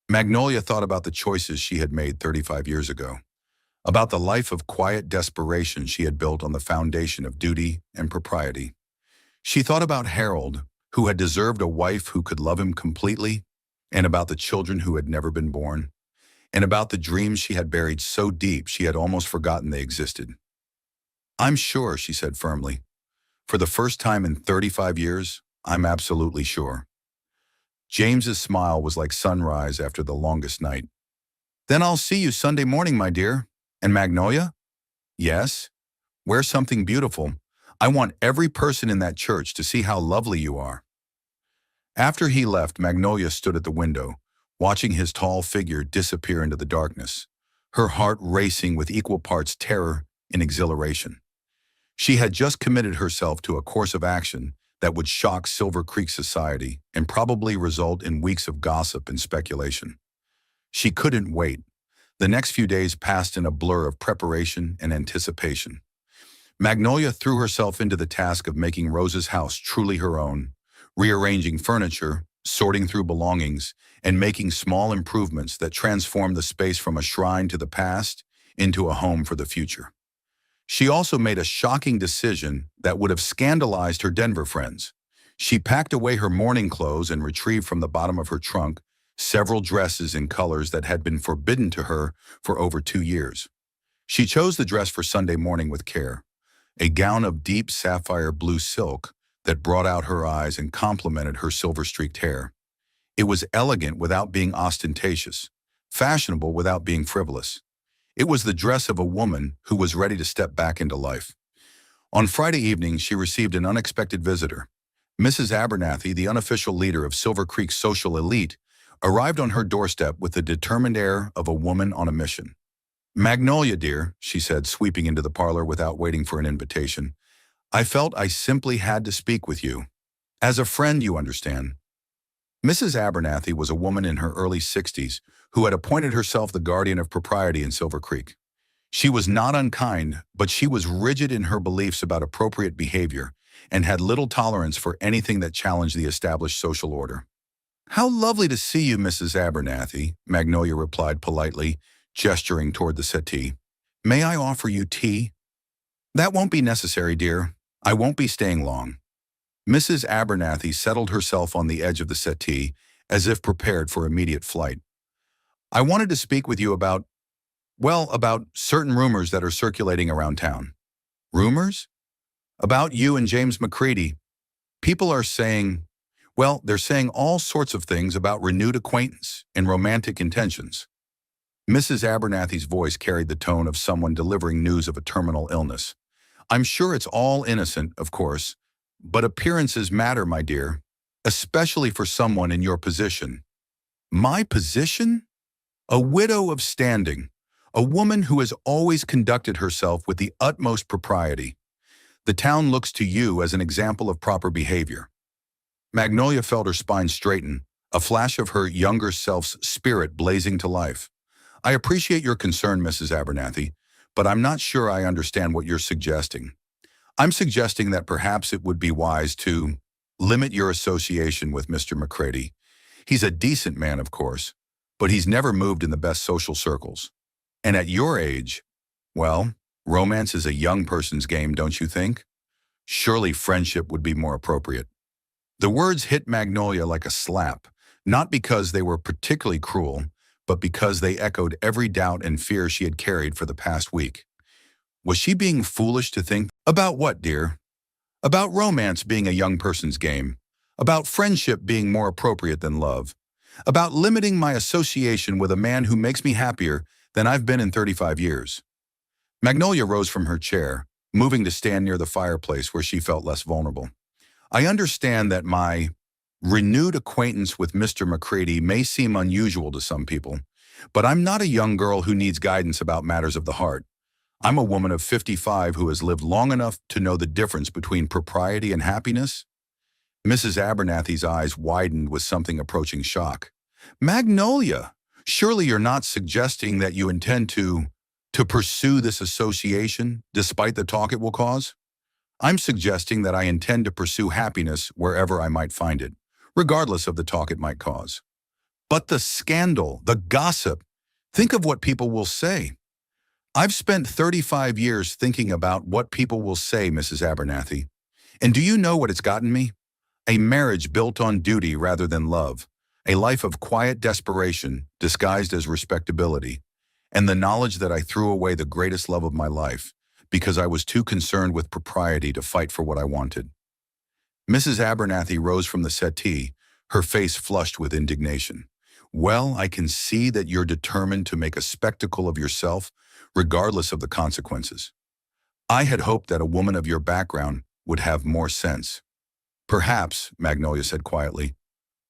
Magnolia thought about the choices she had made 35 years ago, about the life of quiet desperation she had built on the foundation of duty and propriety. She thought about Harold, who had deserved a wife who could love him completely, and about the children who had never been born, and about the dreams she had buried so deep she had almost forgotten they existed. "I'm sure," she said firmly. "For the first time in 35 years, I'm absolutely sure." James's smile was like sunrise after the longest night. "Then I'll see you Sunday morning, my dear. And Magnolia?" "Yes? Wear something beautiful. I want every person in that church to see how lovely you are." After he left, Magnolia stood at the window, watching his tall figure disappear into the darkness, her heart racing with equal parts terror and exhilaration. She had just committed herself to a course of action that would shock Silver Creek society and probably result in weeks of gossip and speculation. She couldn't wait. The next few days passed in a blur of preparation and anticipation. Magnolia threw herself into the task of making Rose's house truly her own, rearranging furniture, sorting through belongings, and making small improvements that transformed the space from a shrine to the past into a home for the future. She also made a shocking decision that would have scandalized her Denver friends. She packed away her mourning clothes and retrieved from the bottom of her trunk several dresses in colors that had been forbidden to her for over 2 years. She chose the dress for Sunday morning with care, a gown of deep sapphire blue silk that brought out her eyes and complemented her silver-streaked hair. It was elegant without being ostentatious, fashionable without being frivolous. It was the dress of a woman who was ready to step back into life. On Friday evening, she received an unexpected visitor. Mrs. Abernathy, the unofficial leader of Silver Creek's social elite, arrived on her doorstep with the determined air of a woman on a mission. "Magnolia, dear," she said, sweeping into the parlor without waiting for an invitation, I felt I simply had to speak with you. As a friend, you understand. Mrs. Abernathy was a woman in her early 60s who had appointed herself the guardian of propriety in Silver Creek. She was not unkind, but she was rigid in her beliefs about appropriate behavior and had little tolerance for anything that challenged the established social order. "How lovely to see you, Mrs. Abernathy," Magnolia replied politely, gesturing toward the settee. "May I offer you tea?" "That won't be necessary, dear. I won't be staying long." Mrs. Abernathy settled herself on the edge of the settee, as if prepared for immediate flight. "I wanted to speak with you about certain rumors that are circulating around town." "Rumors?" "About you and James McCready. People are saying, they're saying all sorts of things about renewed acquaintance and romantic intentions." Mrs. Abernathy's voice carried the tone of someone delivering news of a terminal illness. "I'm sure it's all innocent, of course, but appearances matter, my dear, especially for someone in your position." "My position?" "A widow of standing, a woman who has always conducted herself with the utmost propriety. The town looks to you as an example of proper behavior." Magnolia felt her spine straighten, a flash of her younger self's spirit blazing to life. "I appreciate your concern, Mrs. Abernathy, but I'm not sure I understand what you're suggesting." "I'm suggesting that perhaps it would be wise to limit your association with Mr. McCready. He's a decent man, of course, but he's never moved in the best social circles. And at your age, romance is a young person's game, don't you think? Surely friendship would be more appropriate." The words hit Magnolia like a slap, not because they were particularly cruel, but because they echoed every doubt and fear she had carried for the past week. Was she being foolish to think about what, dear? About romance being a young person's game, about friendship being more appropriate than love, about limiting my association with a man who makes me happier than I've been in 35 years. Magnolia rose from her chair, moving to stand near the fireplace where she felt less vulnerable. "I understand that my renewed acquaintance with Mr. McCready may seem unusual to some people, but I'm not a young girl who needs guidance about matters of the heart. I'm a woman of 55 who has lived long enough to know the difference between propriety and happiness." Mrs. Abernathy's eyes widened with something approaching shock. "Magnolia, surely you're not suggesting that you intend to pursue this association despite the talk it will cause?" "I'm suggesting that I intend to pursue happiness wherever I might find it, regardless of the talk it might cause." "But the scandal, the gossip, think of what people will say." "I've spent 35 years thinking about what people will say, Mrs. Abernathy. And do you know what it's gotten me? A marriage built on duty rather than love, a life of quiet desperation disguised as respectability, and the knowledge that I threw away the greatest love of my life because I was too concerned with propriety to fight for what I wanted." Mrs. Abernathy rose from the settee, her face flushed with indignation. "Well, I can see that you're determined to make a spectacle of yourself, regardless of the consequences. I had hoped that a woman of your background would have more sense." "Perhaps," Magnolia said quietly.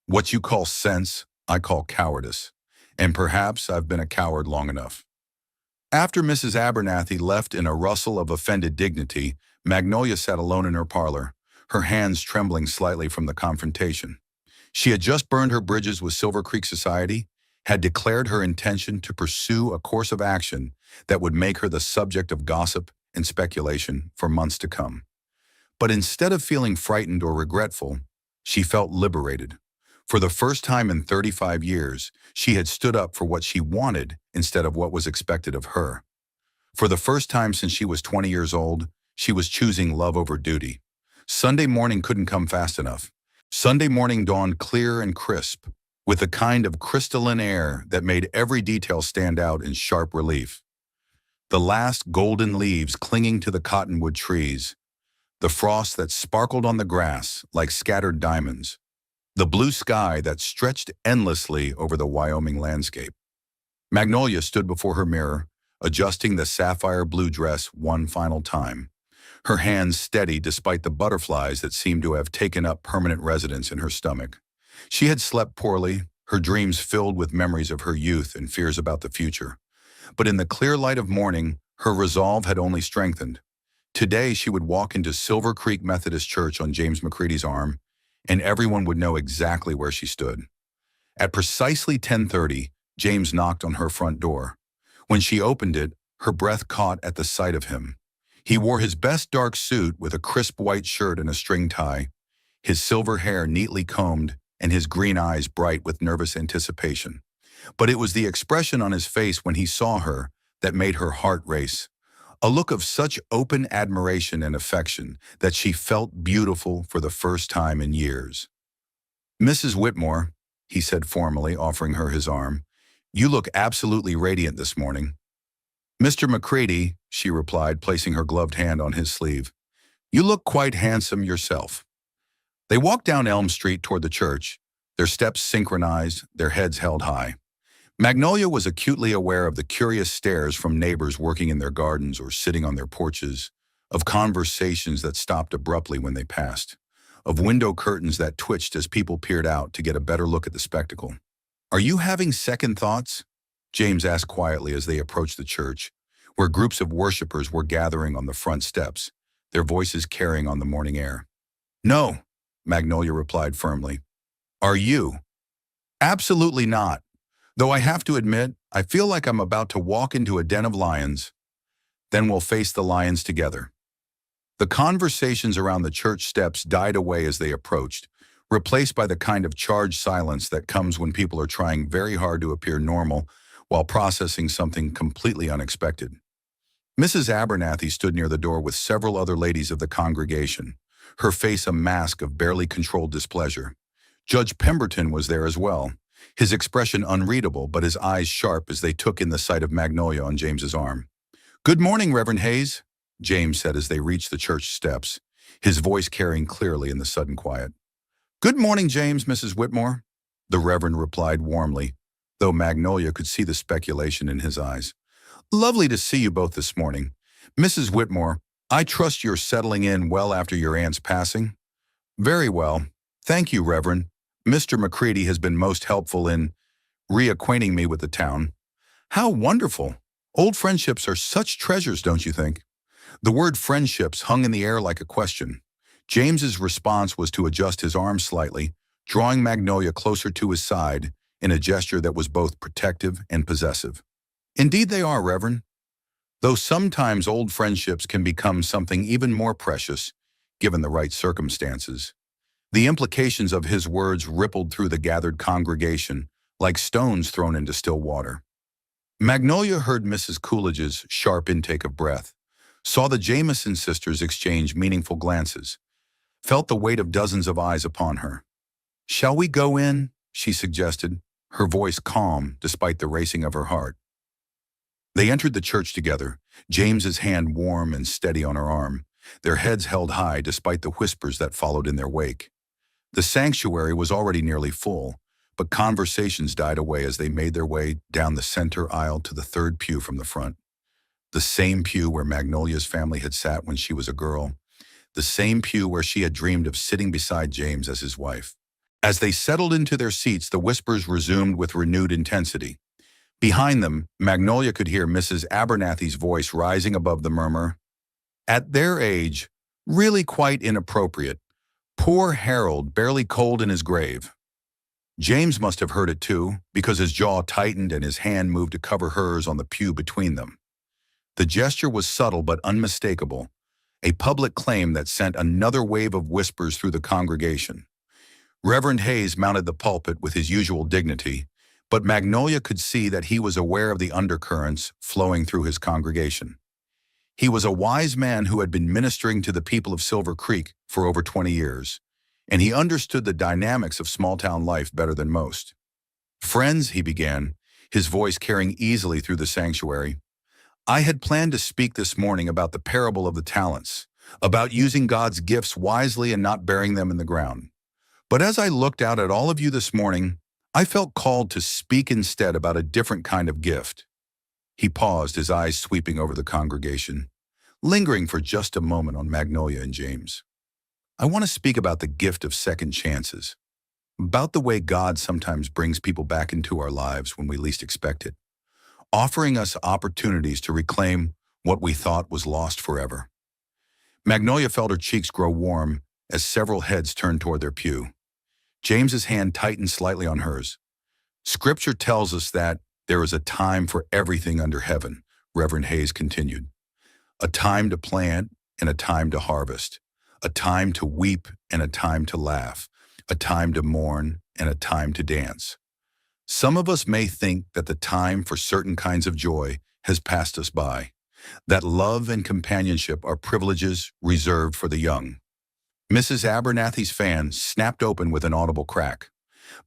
"What you call sense, I call cowardice. And perhaps I've been a coward long enough." After Mrs. Abernathy left in a rustle of offended dignity, Magnolia sat alone in her parlor, her hands trembling slightly from the confrontation. She had just burned her bridges with Silver Creek society, had declared her intention to pursue a course of action that would make her the subject of gossip and speculation for months to come. But instead of feeling frightened or regretful, she felt liberated. For the first time in 35 years, she had stood up for what she wanted instead of what was expected of her. For the first time since she was 20 years old, she was choosing love over duty. Sunday morning couldn't come fast enough. Sunday morning dawned clear and crisp, with a kind of crystalline air that made every detail stand out in sharp relief. The last golden leaves clinging to the cottonwood trees, the frost that sparkled on the grass like scattered diamonds, the blue sky that stretched endlessly over the Wyoming landscape. Magnolia stood before her mirror, adjusting the sapphire blue dress one final time, her hands steady despite the butterflies that seemed to have taken up permanent residence in her stomach. She had slept poorly, her dreams filled with memories of her youth and fears about the future. But in the clear light of morning, her resolve had only strengthened. Today, she would walk into Silver Creek Methodist Church on James McCready's arm, and everyone would know exactly where she stood. At precisely 10:30, James knocked on her front door. When she opened it, her breath caught at the sight of him. He wore his best dark suit with a crisp white shirt and a string tie, his silver hair neatly combed and his green eyes bright with nervous anticipation. But it was the expression on his face when he saw her that made her heart race. A look of such open admiration and affection that she felt beautiful for the first time in years. "Mrs. Whitmore," he said formally, offering her his arm, "you look absolutely radiant this morning." "Mr. McCready," she replied, placing her gloved hand on his sleeve, "you look quite handsome yourself." They walked down Elm Street toward the church, their steps synchronized, their heads held high. Magnolia was acutely aware of the curious stares from neighbors working in their gardens or sitting on their porches, of conversations that stopped abruptly when they passed, of window curtains that twitched as people peered out to get a better look at the spectacle. "Are you having second thoughts?" James asked quietly as they approached the church, where groups of worshipers were gathering on the front steps, their voices carrying on the morning air. "No," Magnolia replied firmly. "Are you?" "Absolutely not. Though I have to admit, I feel like I'm about to walk into a den of lions. Then we'll face the lions together." The conversations around the church steps died away as they approached, replaced by the kind of charged silence that comes when people are trying very hard to appear normal while processing something completely unexpected. Mrs. Abernathy stood near the door with several other ladies of the congregation, her face a mask of barely controlled displeasure. Judge Pemberton was there as well, his expression unreadable but his eyes sharp as they took in the sight of Magnolia on James's arm. "Good morning, Reverend Hayes," James said as they reached the church steps, his voice carrying clearly in the sudden quiet. "Good morning, James, Mrs. Whitmore," the Reverend replied warmly, though Magnolia could see the speculation in his eyes. "Lovely to see you both this morning. Mrs. Whitmore, I trust you're settling in well after your aunt's passing?" "Very well. Thank you, Reverend. Mr. McCready has been most helpful in reacquainting me with the town." "How wonderful! Old friendships are such treasures, don't you think?" The word friendships hung in the air like a question. James's response was to adjust his arm slightly, drawing Magnolia closer to his side in a gesture that was both protective and possessive. "Indeed they are, Reverend. Though sometimes old friendships can become something even more precious, given the right circumstances." The implications of his words rippled through the gathered congregation like stones thrown into still water. Magnolia heard Mrs. Coolidge's sharp intake of breath, saw the Jameson sisters exchange meaningful glances, felt the weight of dozens of eyes upon her. "Shall we go in?" she suggested, her voice calm despite the racing of her heart. They entered the church together, James's hand warm and steady on her arm, their heads held high despite the whispers that followed in their wake. The sanctuary was already nearly full, but conversations died away as they made their way down the center aisle to the third pew from the front. The same pew where Magnolia's family had sat when she was a girl, the same pew where she had dreamed of sitting beside James as his wife. As they settled into their seats, the whispers resumed with renewed intensity. Behind them, Magnolia could hear Mrs. Abernathy's voice rising above the murmur. "At their age, really quite inappropriate. Poor Harold, barely cold in his grave." James must have heard it too, because his jaw tightened and his hand moved to cover hers on the pew between them. The gesture was subtle but unmistakable, a public claim that sent another wave of whispers through the congregation. Reverend Hayes mounted the pulpit with his usual dignity, but Magnolia could see that he was aware of the undercurrents flowing through his congregation. He was a wise man who had been ministering to the people of Silver Creek for over 20 years, and he understood the dynamics of small-town life better than most. "Friends," he began, his voice carrying easily through the sanctuary, "I had planned to speak this morning about the parable of the talents, about using God's gifts wisely and not burying them in the ground. But as I looked out at all of you this morning, I felt called to speak instead about a different kind of gift." He paused, his eyes sweeping over the congregation, lingering for just a moment on Magnolia and James. "I want to speak about the gift of second chances, about the way God sometimes brings people back into our lives when we least expect it, offering us opportunities to reclaim what we thought was lost forever." Magnolia felt her cheeks grow warm as several heads turned toward their pew. James's hand tightened slightly on hers. Scripture tells us that there is a time for everything under heaven, Reverend Hayes continued. A time to plant and a time to harvest. A time to weep and a time to laugh. A time to mourn and a time to dance. Some of us may think that the time for certain kinds of joy has passed us by, that love and companionship are privileges reserved for the young. Mrs. Abernathy's fan snapped open with an audible crack.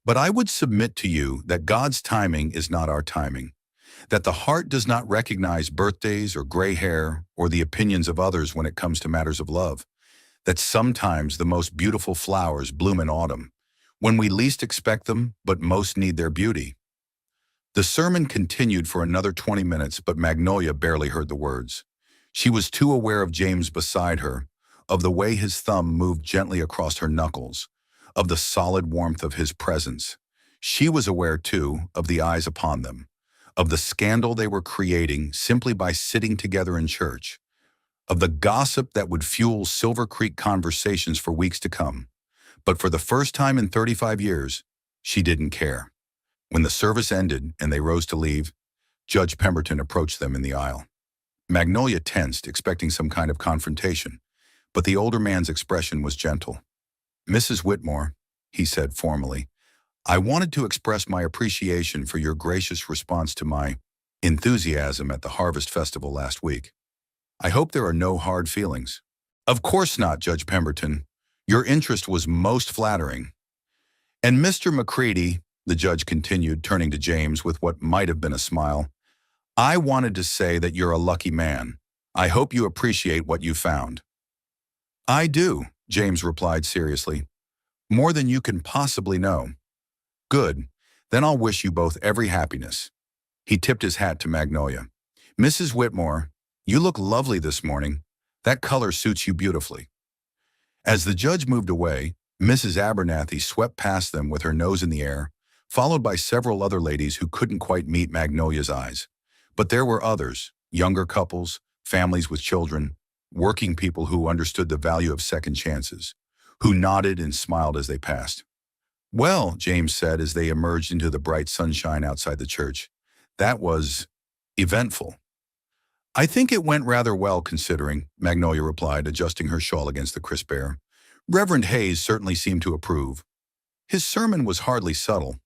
But I would submit to you that God's timing is not our timing, that the heart does not recognize birthdays or gray hair or the opinions of others when it comes to matters of love, that sometimes the most beautiful flowers bloom in autumn, when we least expect them but most need their beauty. The sermon continued for another 20 minutes, but Magnolia barely heard the words. She was too aware of James beside her, of the way his thumb moved gently across her knuckles, of the solid warmth of his presence. She was aware, too, of the eyes upon them, of the scandal they were creating simply by sitting together in church, of the gossip that would fuel Silver Creek conversations for weeks to come. But for the first time in 35 years, she didn't care. When the service ended and they rose to leave, Judge Pemberton approached them in the aisle. Magnolia tensed, expecting some kind of confrontation, but the older man's expression was gentle. "Mrs. Whitmore," he said formally, "I wanted to express my appreciation for your gracious response to my enthusiasm at the Harvest Festival last week. I hope there are no hard feelings." "Of course not, Judge Pemberton. Your interest was most flattering." "And Mr. McCready," the judge continued, turning to James with what might have been a smile, "I wanted to say that you're a lucky man. I hope you appreciate what you found." "I do," James replied seriously. "More than you can possibly know." "Good. Then I'll wish you both every happiness." He tipped his hat to Magnolia. "Mrs. Whitmore, you look lovely this morning. That color suits you beautifully." As the judge moved away, Mrs. Abernathy swept past them with her nose in the air, followed by several other ladies who couldn't quite meet Magnolia's eyes. But there were others, younger couples, families with children, working people who understood the value of second chances, who nodded and smiled as they passed. "Well," James said as they emerged into the bright sunshine outside the church, "that was eventful." "I think it went rather well considering," Magnolia replied, adjusting her shawl against the crisp air. "Reverend Hayes certainly seemed to approve. His sermon was hardly subtle."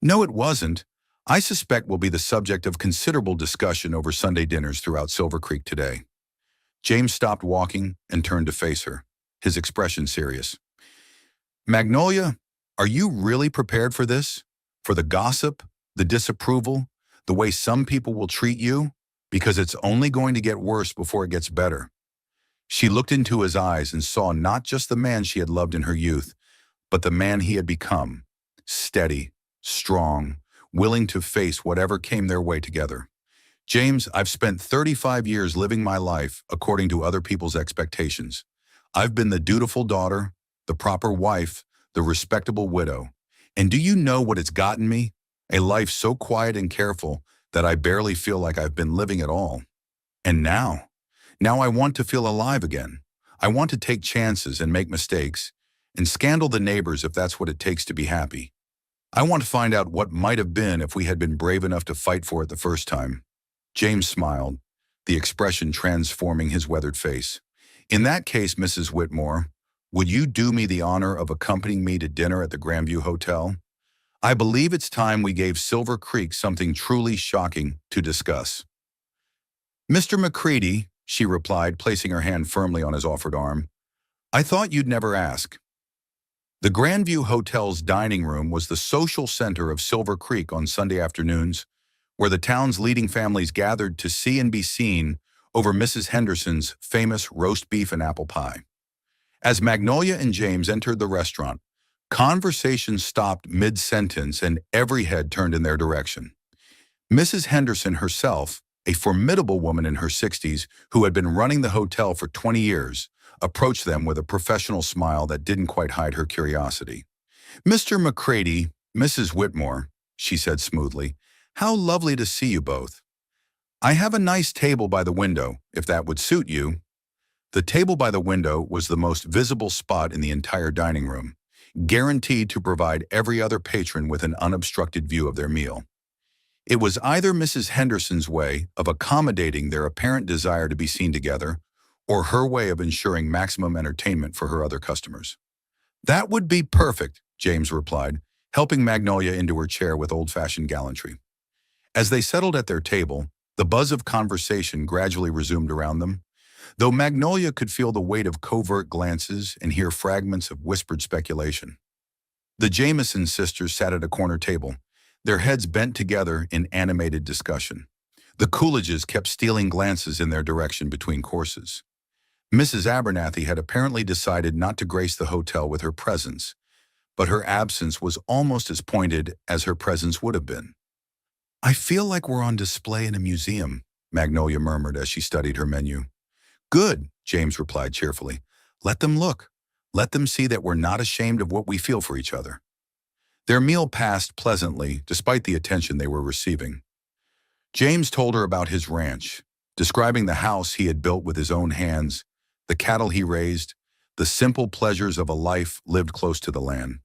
"No, it wasn't. I suspect will be the subject of considerable discussion over Sunday dinners throughout Silver Creek today." James stopped walking and turned to face her, his expression serious. "Magnolia, are you really prepared for this? For the gossip, the disapproval, the way some people will treat you? Because it's only going to get worse before it gets better." She looked into his eyes and saw not just the man she had loved in her youth, but the man he had become, steady, strong, willing to face whatever came their way together. "James, I've spent 35 years living my life according to other people's expectations. I've been the dutiful daughter, the proper wife, the respectable widow. And do you know what it's gotten me? A life so quiet and careful that I barely feel like I've been living at all. And now I want to feel alive again. I want to take chances and make mistakes, and scandal the neighbors if that's what it takes to be happy. I want to find out what might have been if we had been brave enough to fight for it the first time." James smiled, the expression transforming his weathered face. "In that case, Mrs. Whitmore, would you do me the honor of accompanying me to dinner at the Grandview Hotel? I believe it's time we gave Silver Creek something truly shocking to discuss." "Mr. McCready," she replied, placing her hand firmly on his offered arm, "I thought you'd never ask." The Grandview Hotel's dining room was the social center of Silver Creek on Sunday afternoons, where the town's leading families gathered to see and be seen over Mrs. Henderson's famous roast beef and apple pie. As Magnolia and James entered the restaurant, conversation stopped mid-sentence and every head turned in their direction. Mrs. Henderson herself, a formidable woman in her 60s who had been running the hotel for 20 years, approached them with a professional smile that didn't quite hide her curiosity. "Mr. McCready, Mrs. Whitmore," she said smoothly, "how lovely to see you both. I have a nice table by the window, if that would suit you." The table by the window was the most visible spot in the entire dining room, guaranteed to provide every other patron with an unobstructed view of their meal. It was either Mrs. Henderson's way of accommodating their apparent desire to be seen together, or her way of ensuring maximum entertainment for her other customers. "That would be perfect," James replied, helping Magnolia into her chair with old-fashioned gallantry. As they settled at their table, the buzz of conversation gradually resumed around them, though Magnolia could feel the weight of covert glances and hear fragments of whispered speculation. The Jameson sisters sat at a corner table, their heads bent together in animated discussion. The Coolidges kept stealing glances in their direction between courses. Mrs. Abernathy had apparently decided not to grace the hotel with her presence, but her absence was almost as pointed as her presence would have been. "I feel like we're on display in a museum," Magnolia murmured as she studied her menu. "Good," James replied cheerfully. "Let them look. Let them see that we're not ashamed of what we feel for each other." Their meal passed pleasantly, despite the attention they were receiving. James told her about his ranch, describing the house he had built with his own hands, the cattle he raised, the simple pleasures of a life lived close to the land.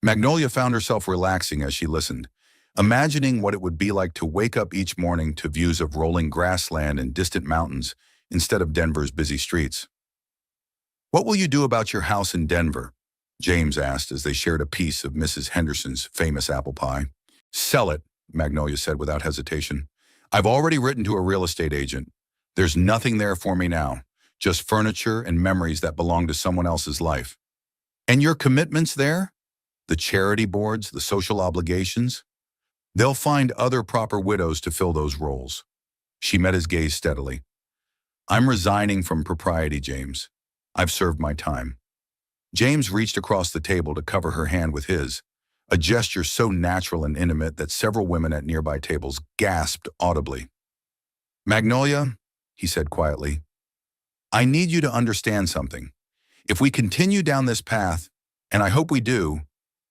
Magnolia found herself relaxing as she listened, imagining what it would be like to wake up each morning to views of rolling grassland and distant mountains instead of Denver's busy streets. "What will you do about your house in Denver?" James asked as they shared a piece of Mrs. Henderson's famous apple pie. "Sell it," Magnolia said without hesitation. "I've already written to a real estate agent. There's nothing there for me now, just furniture and memories that belong to someone else's life." "And your commitments there? The charity boards, the social obligations?" "They'll find other proper widows to fill those roles." She met his gaze steadily. "I'm resigning from propriety, James. I've served my time." James reached across the table to cover her hand with his, a gesture so natural and intimate that several women at nearby tables gasped audibly. "Magnolia," he said quietly, "I need you to understand something. If we continue down this path, and I hope we do,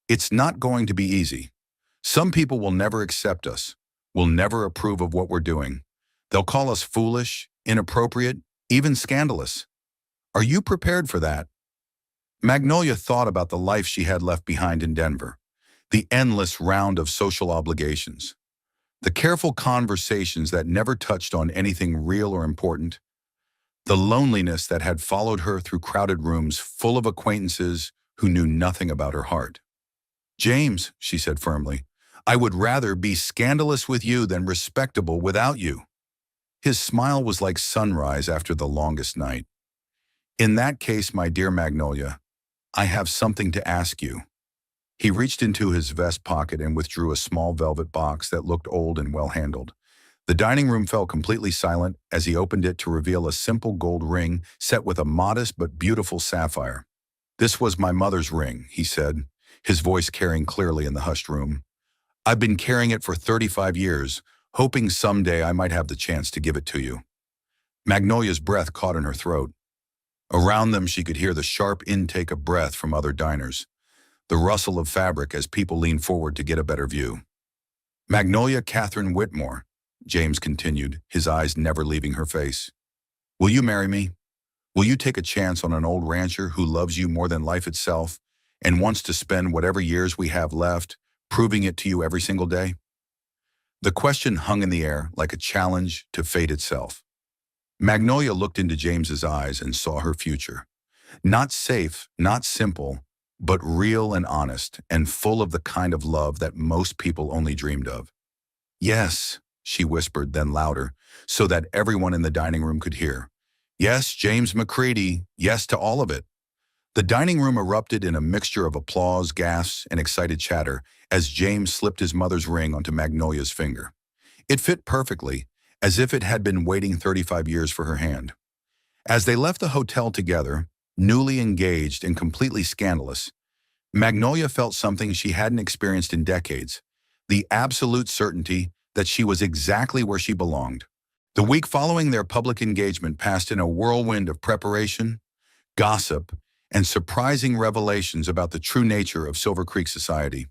it's not going to be easy. Some people will never accept us, will never approve of what we're doing. They'll call us foolish, inappropriate, even scandalous. Are you prepared for that?" Magnolia thought about the life she had left behind in Denver, the endless round of social obligations, the careful conversations that never touched on anything real or important, the loneliness that had followed her through crowded rooms full of acquaintances who knew nothing about her heart. "James," she said firmly, "I would rather be scandalous with you than respectable without you." His smile was like sunrise after the longest night. "In that case, my dear Magnolia, I have something to ask you." He reached into his vest pocket and withdrew a small velvet box that looked old and well-handled. The dining room fell completely silent as he opened it to reveal a simple gold ring set with a modest but beautiful sapphire. "This was my mother's ring," he said, his voice carrying clearly in the hushed room. "I've been carrying it for 35 years, hoping someday I might have the chance to give it to you." Magnolia's breath caught in her throat. Around them she could hear the sharp intake of breath from other diners, the rustle of fabric as people leaned forward to get a better view. "Magnolia Catherine Whitmore," James continued, his eyes never leaving her face. "Will you marry me? Will you take a chance on an old rancher who loves you more than life itself and wants to spend whatever years we have left proving it to you every single day?" The question hung in the air like a challenge to fate itself. Magnolia looked into James's eyes and saw her future. Not safe, not simple, but real and honest, and full of the kind of love that most people only dreamed of. "Yes," she whispered, then louder, so that everyone in the dining room could hear. "Yes, James McCready, yes to all of it." The dining room erupted in a mixture of applause, gasps, and excited chatter as James slipped his mother's ring onto Magnolia's finger. It fit perfectly, as if it had been waiting 35 years for her hand. As they left the hotel together, newly engaged and completely scandalous, Magnolia felt something she hadn't experienced in decades, the absolute certainty that she was exactly where she belonged. The week following their public engagement passed in a whirlwind of preparation, gossip, and surprising revelations about the true nature of Silver Creek society.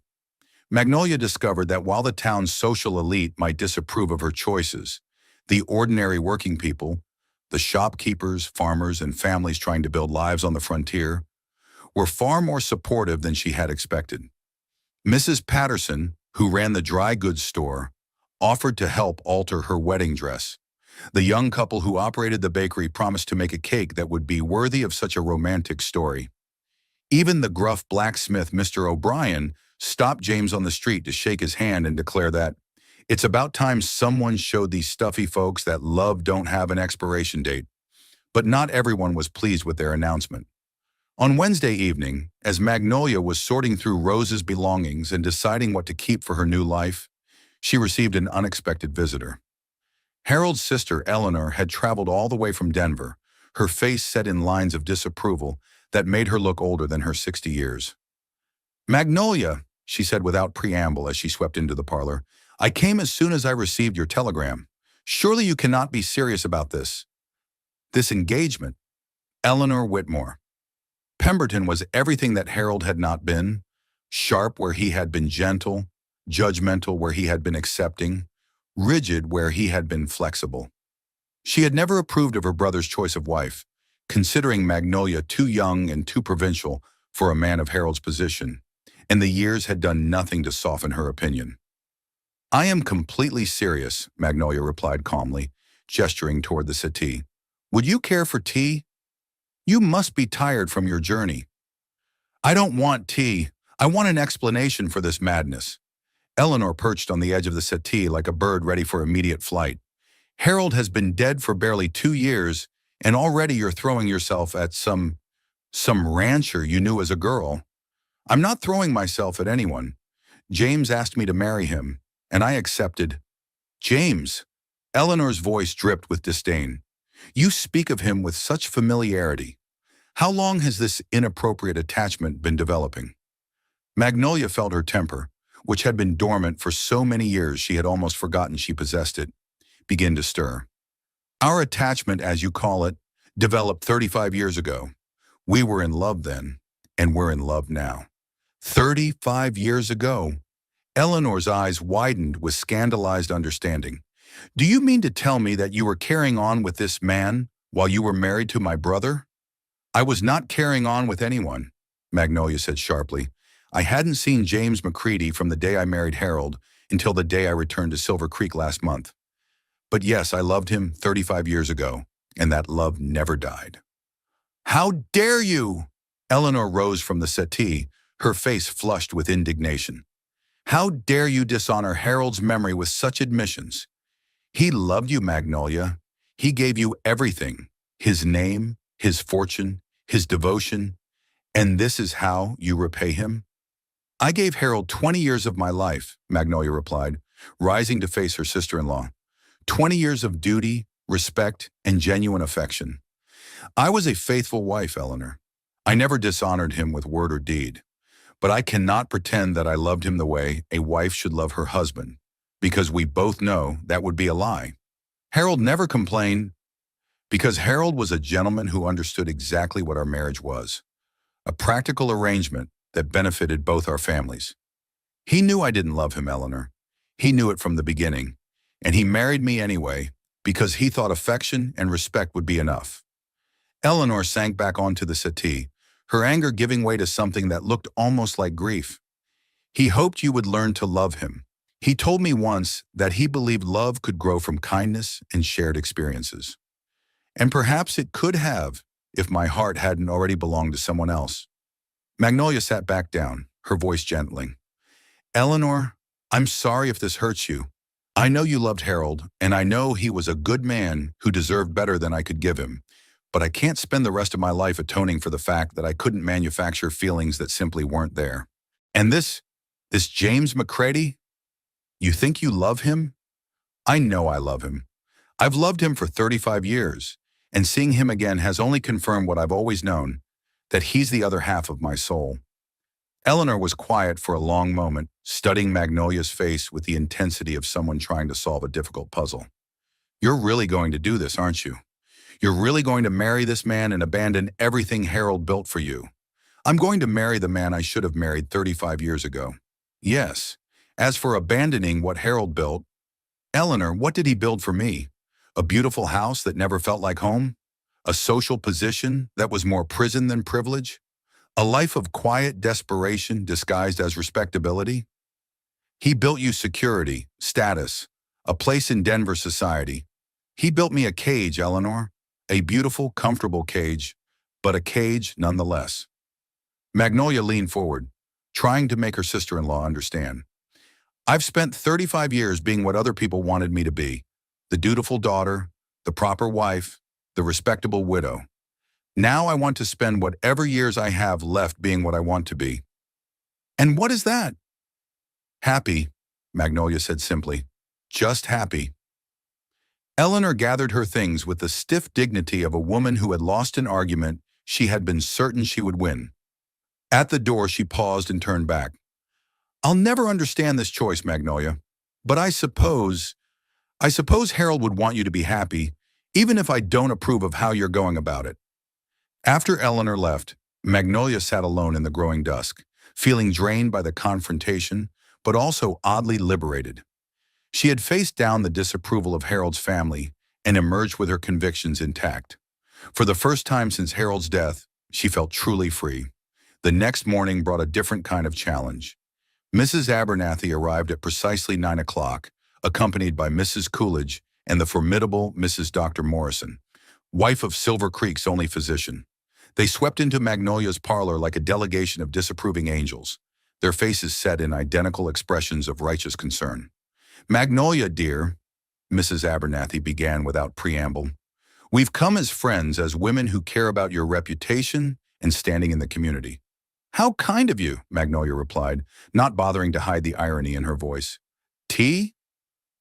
Magnolia discovered that while the town's social elite might disapprove of her choices, the ordinary working people, the shopkeepers, farmers, and families trying to build lives on the frontier, were far more supportive than she had expected. Mrs. Patterson, who ran the dry goods store, offered to help alter her wedding dress. The young couple who operated the bakery promised to make a cake that would be worthy of such a romantic story. Even the gruff blacksmith, Mr. O'Brien, stopped James on the street to shake his hand and declare that it's about time someone showed these stuffy folks that love don't have an expiration date. But not everyone was pleased with their announcement. On Wednesday evening, as Magnolia was sorting through Rose's belongings and deciding what to keep for her new life, she received an unexpected visitor. Harold's sister, Eleanor, had traveled all the way from Denver, her face set in lines of disapproval that made her look older than her 60 years. "Magnolia," she said without preamble as she swept into the parlor, "I came as soon as I received your telegram. Surely you cannot be serious about this. This engagement." Eleanor Whitmore. Pemberton was everything that Harold had not been, sharp where he had been gentle, judgmental where he had been accepting, rigid where he had been flexible. She had never approved of her brother's choice of wife, considering Magnolia too young and too provincial for a man of Harold's position, and the years had done nothing to soften her opinion. "I am completely serious," Magnolia replied calmly, gesturing toward the settee. "Would you care for tea? You must be tired from your journey." "I don't want tea. I want an explanation for this madness." Eleanor perched on the edge of the settee like a bird ready for immediate flight. "Harold has been dead for barely 2 years, and already you're throwing yourself at some rancher you knew as a girl." "I'm not throwing myself at anyone. James asked me to marry him, and I accepted." "James!" Eleanor's voice dripped with disdain. "You speak of him with such familiarity. How long has this inappropriate attachment been developing?" Magnolia felt her temper, which had been dormant for so many years she had almost forgotten she possessed it, begin to stir. "Our attachment, as you call it, developed 35 years ago. We were in love then, and we're in love now." 35 years ago? Eleanor's eyes widened with scandalized understanding. "Do you mean to tell me that you were carrying on with this man while you were married to my brother?" "I was not carrying on with anyone," Magnolia said sharply. "I hadn't seen James McCready from the day I married Harold until the day I returned to Silver Creek last month. But yes, I loved him 35 years ago, and that love never died." "How dare you!" Eleanor rose from the settee, her face flushed with indignation. "How dare you dishonor Harold's memory with such admissions? He loved you, Magnolia. He gave you everything, his name, his fortune, his devotion, and this is how you repay him?" "I gave Harold 20 years of my life," Magnolia replied, rising to face her sister-in-law. 20 years of duty, respect, and genuine affection. "I was a faithful wife, Eleanor. I never dishonored him with word or deed. But I cannot pretend that I loved him the way a wife should love her husband, because we both know that would be a lie. Harold never complained, because Harold was a gentleman who understood exactly what our marriage was, a practical arrangement that benefited both our families. He knew I didn't love him, Eleanor. He knew it from the beginning, and he married me anyway because he thought affection and respect would be enough." Eleanor sank back onto the settee, her anger giving way to something that looked almost like grief. "He hoped you would learn to love him. He told me once that he believed love could grow from kindness and shared experiences. And perhaps it could have if my heart hadn't already belonged to someone else." Magnolia sat back down, her voice gentling. "Eleanor, I'm sorry if this hurts you. I know you loved Harold, and I know he was a good man who deserved better than I could give him, but I can't spend the rest of my life atoning for the fact that I couldn't manufacture feelings that simply weren't there. And this James McCready, you think you love him? I know I love him. I've loved him for 35 years, and seeing him again has only confirmed what I've always known, that he's the other half of my soul." Eleanor was quiet for a long moment, studying Magnolia's face with the intensity of someone trying to solve a difficult puzzle. "You're really going to do this, aren't you? You're really going to marry this man and abandon everything Harold built for you?" "I'm going to marry the man I should have married 35 years ago. Yes. As for abandoning what Harold built, Eleanor, what did he build for me? A beautiful house that never felt like home? A social position that was more prison than privilege? A life of quiet desperation disguised as respectability? He built you security, status, a place in Denver society. He built me a cage, Eleanor. A beautiful, comfortable cage, but a cage nonetheless. Magnolia leaned forward, trying to make her sister-in-law understand. I've spent 35 years being what other people wanted me to be. The dutiful daughter, the proper wife, the respectable widow. Now I want to spend whatever years I have left being what I want to be. And what is that? Happy, Magnolia said simply. Just happy. Eleanor gathered her things with the stiff dignity of a woman who had lost an argument she had been certain she would win. At the door, she paused and turned back. I'll never understand this choice, Magnolia, but I suppose Harold would want you to be happy, even if I don't approve of how you're going about it. After Eleanor left, Magnolia sat alone in the growing dusk, feeling drained by the confrontation, but also oddly liberated. She had faced down the disapproval of Harold's family and emerged with her convictions intact. For the first time since Harold's death, she felt truly free. The next morning brought a different kind of challenge. Mrs. Abernathy arrived at precisely 9 o'clock, accompanied by Mrs. Coolidge and the formidable Mrs. Dr. Morrison, wife of Silver Creek's only physician. They swept into Magnolia's parlor like a delegation of disapproving angels, their faces set in identical expressions of righteous concern. Magnolia, dear, Mrs. Abernathy began without preamble, we've come as friends, as women who care about your reputation and standing in the community. How kind of you, Magnolia replied, not bothering to hide the irony in her voice. Tea?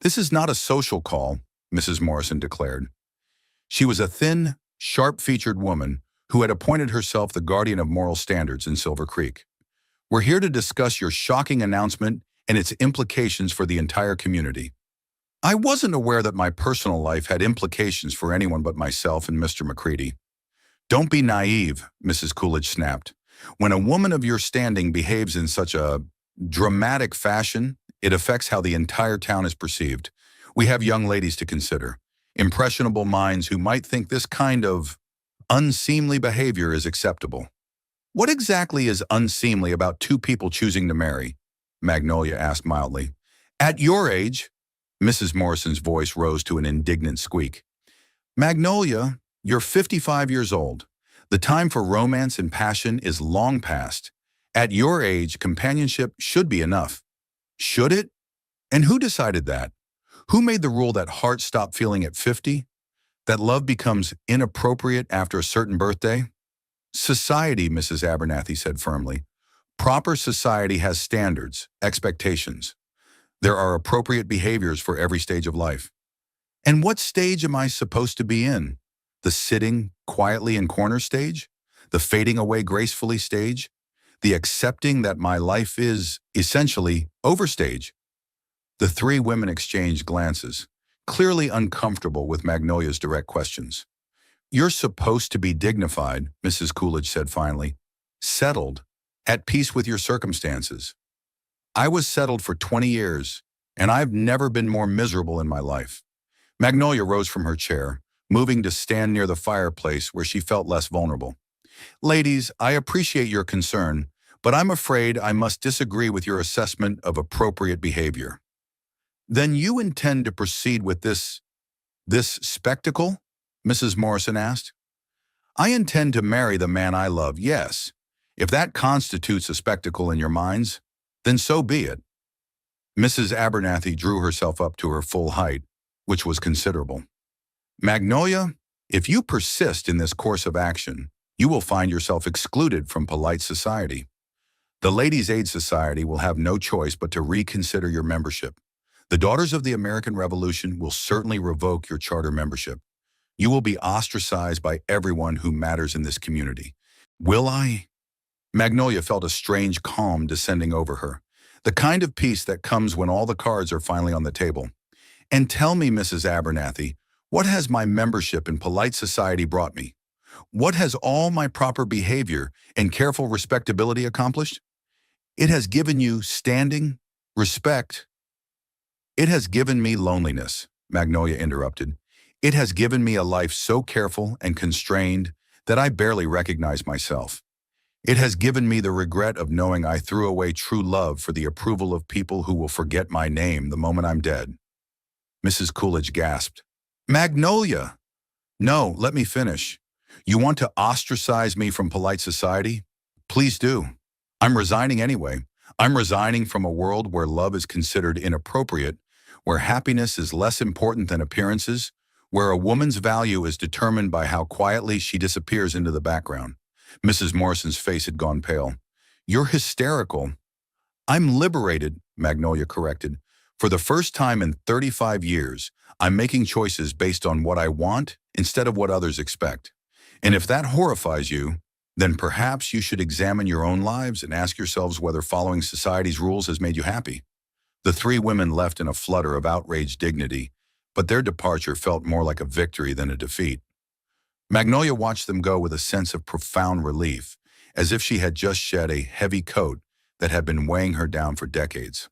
This is not a social call, Mrs. Morrison declared. She was a thin, sharp-featured woman who had appointed herself the guardian of moral standards in Silver Creek. We're here to discuss your shocking announcement and its implications for the entire community. I wasn't aware that my personal life had implications for anyone but myself and Mr. McCready. Don't be naive, Mrs. Coolidge snapped. When a woman of your standing behaves in such a dramatic fashion, it affects how the entire town is perceived. We have young ladies to consider, impressionable minds who might think this kind of unseemly behavior is acceptable. What exactly is unseemly about two people choosing to marry? Magnolia asked mildly. At your age, Mrs. Morrison's voice rose to an indignant squeak. Magnolia, you're 55 years old. The time for romance and passion is long past. At your age, companionship should be enough. Should it? And who decided that? Who made the rule that hearts stop feeling at 50? That love becomes inappropriate after a certain birthday? Society, Mrs. Abernathy said firmly. Proper society has standards, expectations. There are appropriate behaviors for every stage of life. And what stage am I supposed to be in? The sitting quietly in corner stage? The fading away gracefully stage? The accepting that my life is, essentially, over stage? The three women exchanged glances, clearly uncomfortable with Magnolia's direct questions. You're supposed to be dignified, Mrs. Coolidge said finally. Settled, at peace with your circumstances. I was settled for 20 years, and I've never been more miserable in my life. Magnolia rose from her chair, moving to stand near the fireplace where she felt less vulnerable. Ladies, I appreciate your concern, but I'm afraid I must disagree with your assessment of appropriate behavior. Then you intend to proceed with this spectacle? Mrs. Morrison asked. I intend to marry the man I love, yes. If that constitutes a spectacle in your minds, then so be it. Mrs. Abernathy drew herself up to her full height, which was considerable. Magnolia, if you persist in this course of action, you will find yourself excluded from polite society. The Ladies' Aid Society will have no choice but to reconsider your membership. The Daughters of the American Revolution will certainly revoke your charter membership. You will be ostracized by everyone who matters in this community. Will I? Magnolia felt a strange calm descending over her, the kind of peace that comes when all the cards are finally on the table. And tell me, Mrs. Abernathy, what has my membership in polite society brought me? What has all my proper behavior and careful respectability accomplished? It has given you standing, respect. It has given me loneliness, Magnolia interrupted. It has given me a life so careful and constrained that I barely recognize myself. It has given me the regret of knowing I threw away true love for the approval of people who will forget my name the moment I'm dead." Mrs. Coolidge gasped. "Magnolia! No, let me finish. You want to ostracize me from polite society? Please do. I'm resigning anyway. I'm resigning from a world where love is considered inappropriate, where happiness is less important than appearances, where a woman's value is determined by how quietly she disappears into the background." Mrs. Morrison's face had gone pale. "You're hysterical." "I'm liberated," Magnolia corrected. "For the first time in 35 years, I'm making choices based on what I want instead of what others expect. And if that horrifies you, then perhaps you should examine your own lives and ask yourselves whether following society's rules has made you happy." The three women left in a flutter of outraged dignity, but their departure felt more like a victory than a defeat. Magnolia watched them go with a sense of profound relief, as if she had just shed a heavy coat that had been weighing her down for decades.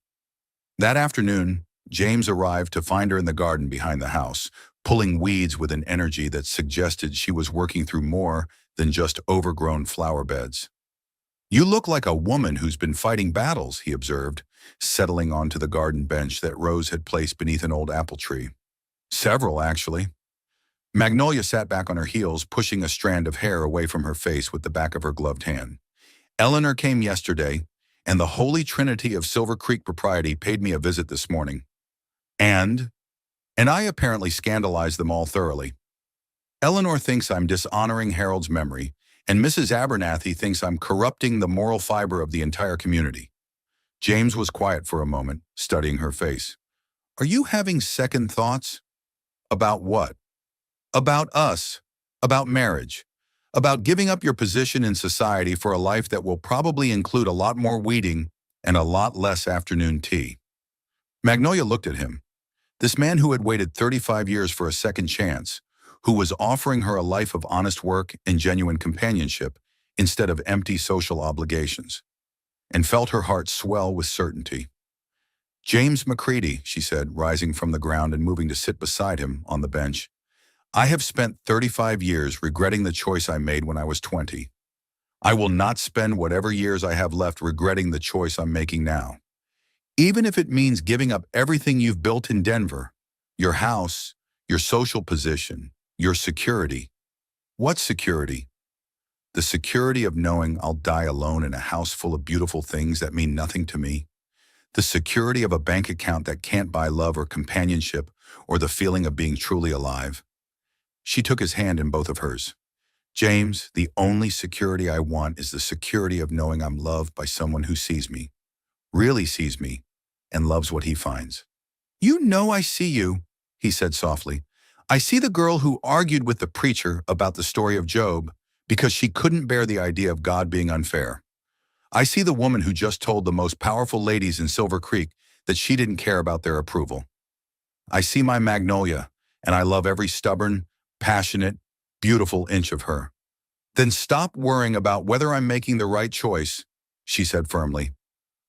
That afternoon, James arrived to find her in the garden behind the house, pulling weeds with an energy that suggested she was working through more than just overgrown flower beds. "You look like a woman who's been fighting battles," he observed, settling onto the garden bench that Rose had placed beneath an old apple tree. "Several, actually." Magnolia sat back on her heels, pushing a strand of hair away from her face with the back of her gloved hand. "Eleanor came yesterday, and the Holy Trinity of Silver Creek propriety paid me a visit this morning. And I apparently scandalized them all thoroughly. Eleanor thinks I'm dishonoring Harold's memory, and Mrs. Abernathy thinks I'm corrupting the moral fiber of the entire community." James was quiet for a moment, studying her face. "Are you having second thoughts?" "About what?" "About us. About marriage. About giving up your position in society for a life that will probably include a lot more weeding and a lot less afternoon tea." Magnolia looked at him. This man who had waited 35 years for a second chance, who was offering her a life of honest work and genuine companionship instead of empty social obligations, and felt her heart swell with certainty. "James McCready," she said, rising from the ground and moving to sit beside him on the bench, "I have spent 35 years regretting the choice I made when I was 20. I will not spend whatever years I have left regretting the choice I'm making now. Even if it means giving up everything you've built in Denver, your house, your social position, your security." "What security?" "The security of knowing I'll die alone in a house full of beautiful things that mean nothing to me. The security of a bank account that can't buy love or companionship or the feeling of being truly alive." She took his hand in both of hers. "James, the only security I want is the security of knowing I'm loved by someone who sees me, really sees me, and loves what he finds." "You know I see you," he said softly. "I see the girl who argued with the preacher about the story of Job because she couldn't bear the idea of God being unfair. I see the woman who just told the most powerful ladies in Silver Creek that she didn't care about their approval. I see my Magnolia, and I love every stubborn, passionate, beautiful inch of her." "Then stop worrying about whether I'm making the right choice," she said firmly.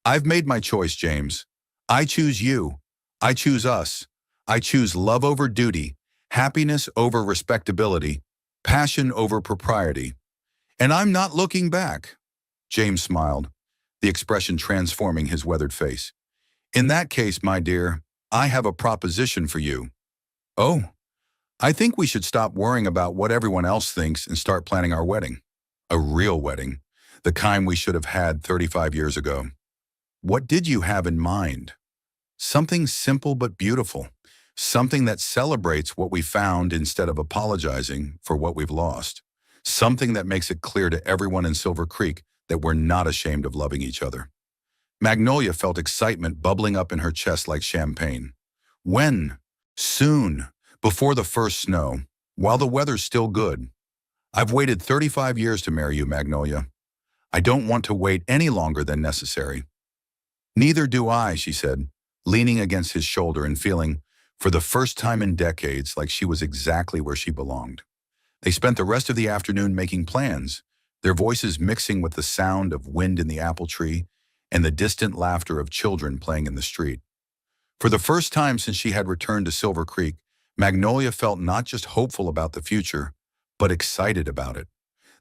"I've made my choice, James. I choose you. I choose us. I choose love over duty, happiness over respectability, passion over propriety. And I'm not looking back." James smiled, the expression transforming his weathered face. "In that case, my dear, I have a proposition for you." "Oh, I think we should stop worrying about what everyone else thinks and start planning our wedding. A real wedding, the kind we should have had 35 years ago." "What did you have in mind?" "Something simple but beautiful. Something that celebrates what we found instead of apologizing for what we've lost. Something that makes it clear to everyone in Silver Creek that we're not ashamed of loving each other." Magnolia felt excitement bubbling up in her chest like champagne. "When?" "Soon. Before the first snow. While the weather's still good. I've waited 35 years to marry you, Magnolia. I don't want to wait any longer than necessary." "Neither do I," she said, leaning against his shoulder and feeling, for the first time in decades, like she was exactly where she belonged. They spent the rest of the afternoon making plans, their voices mixing with the sound of wind in the apple tree and the distant laughter of children playing in the street. For the first time since she had returned to Silver Creek, Magnolia felt not just hopeful about the future, but excited about it.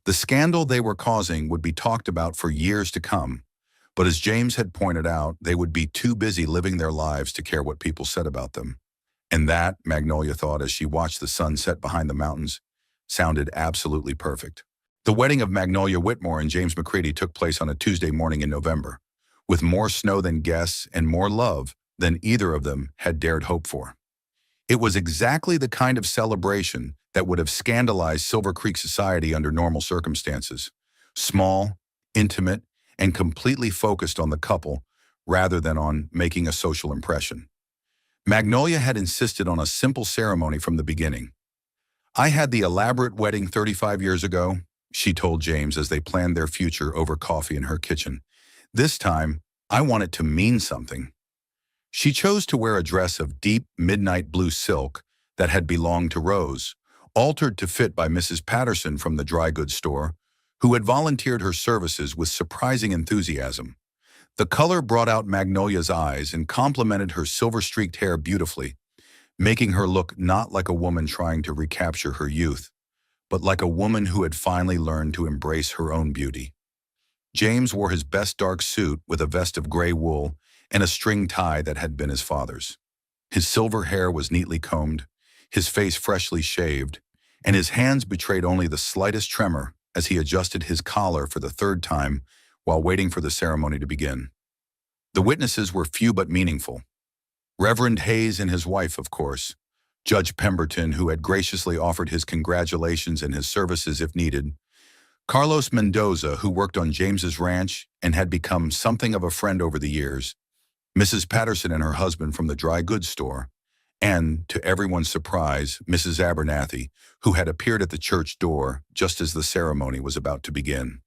The scandal they were causing would be talked about for years to come, but as James had pointed out, they would be too busy living their lives to care what people said about them. And that, Magnolia thought as she watched the sun set behind the mountains, sounded absolutely perfect. The wedding of Magnolia Whitmore and James McCready took place on a Tuesday morning in November, with more snow than guests and more love than either of them had dared hope for. It was exactly the kind of celebration that would have scandalized Silver Creek society under normal circumstances. Small, intimate, and completely focused on the couple rather than on making a social impression. Magnolia had insisted on a simple ceremony from the beginning. "I had the elaborate wedding 35 years ago," she told James as they planned their future over coffee in her kitchen. "This time, I want it to mean something." She chose to wear a dress of deep midnight blue silk that had belonged to Rose, altered to fit by Mrs. Patterson from the dry goods store, who had volunteered her services with surprising enthusiasm. The color brought out Magnolia's eyes and complemented her silver-streaked hair beautifully, making her look not like a woman trying to recapture her youth, but like a woman who had finally learned to embrace her own beauty. James wore his best dark suit with a vest of gray wool and a string tie that had been his father's. His silver hair was neatly combed, his face freshly shaved, and his hands betrayed only the slightest tremor as he adjusted his collar for the third time while waiting for the ceremony to begin. The witnesses were few but meaningful. Reverend Hayes and his wife, of course, Judge Pemberton, who had graciously offered his congratulations and his services if needed, Carlos Mendoza, who worked on James's ranch and had become something of a friend over the years, Mrs. Patterson and her husband from the dry goods store, and, to everyone's surprise, Mrs. Abernathy, who had appeared at the church door just as the ceremony was about to begin.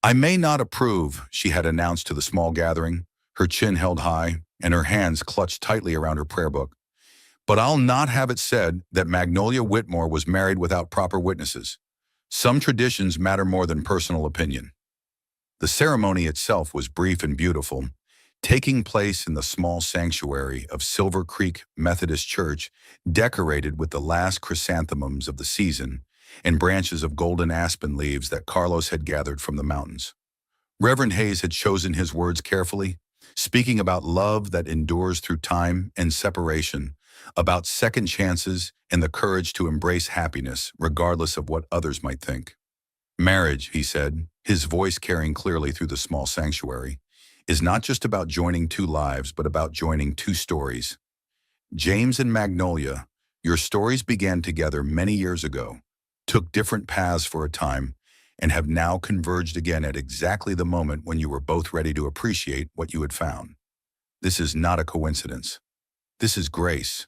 "I may not approve," she had announced to the small gathering, her chin held high and her hands clutched tightly around her prayer book, "but I'll not have it said that Magnolia Whitmore was married without proper witnesses. Some traditions matter more than personal opinion." The ceremony itself was brief and beautiful, taking place in the small sanctuary of Silver Creek Methodist Church, decorated with the last chrysanthemums of the season and branches of golden aspen leaves that Carlos had gathered from the mountains. Reverend Hayes had chosen his words carefully, speaking about love that endures through time and separation, about second chances and the courage to embrace happiness regardless of what others might think. "Marriage," he said, his voice carrying clearly through the small sanctuary, "is not just about joining two lives, but about joining two stories. James and Magnolia, your stories began together many years ago, took different paths for a time, and have now converged again at exactly the moment when you were both ready to appreciate what you had found. This is not a coincidence. This is grace."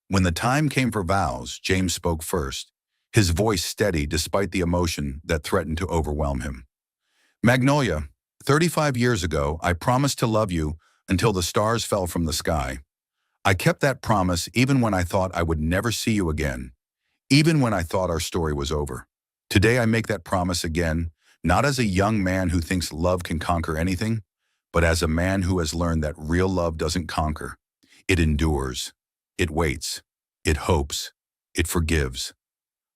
When the time came for vows, James spoke first, his voice steady despite the emotion that threatened to overwhelm him. "Magnolia, 35 years ago, I promised to love you until the stars fell from the sky. I kept that promise even when I thought I would never see you again, even when I thought our story was over. Today I make that promise again, not as a young man who thinks love can conquer anything, but as a man who has learned that real love doesn't conquer. It endures. It waits. It hopes. It forgives.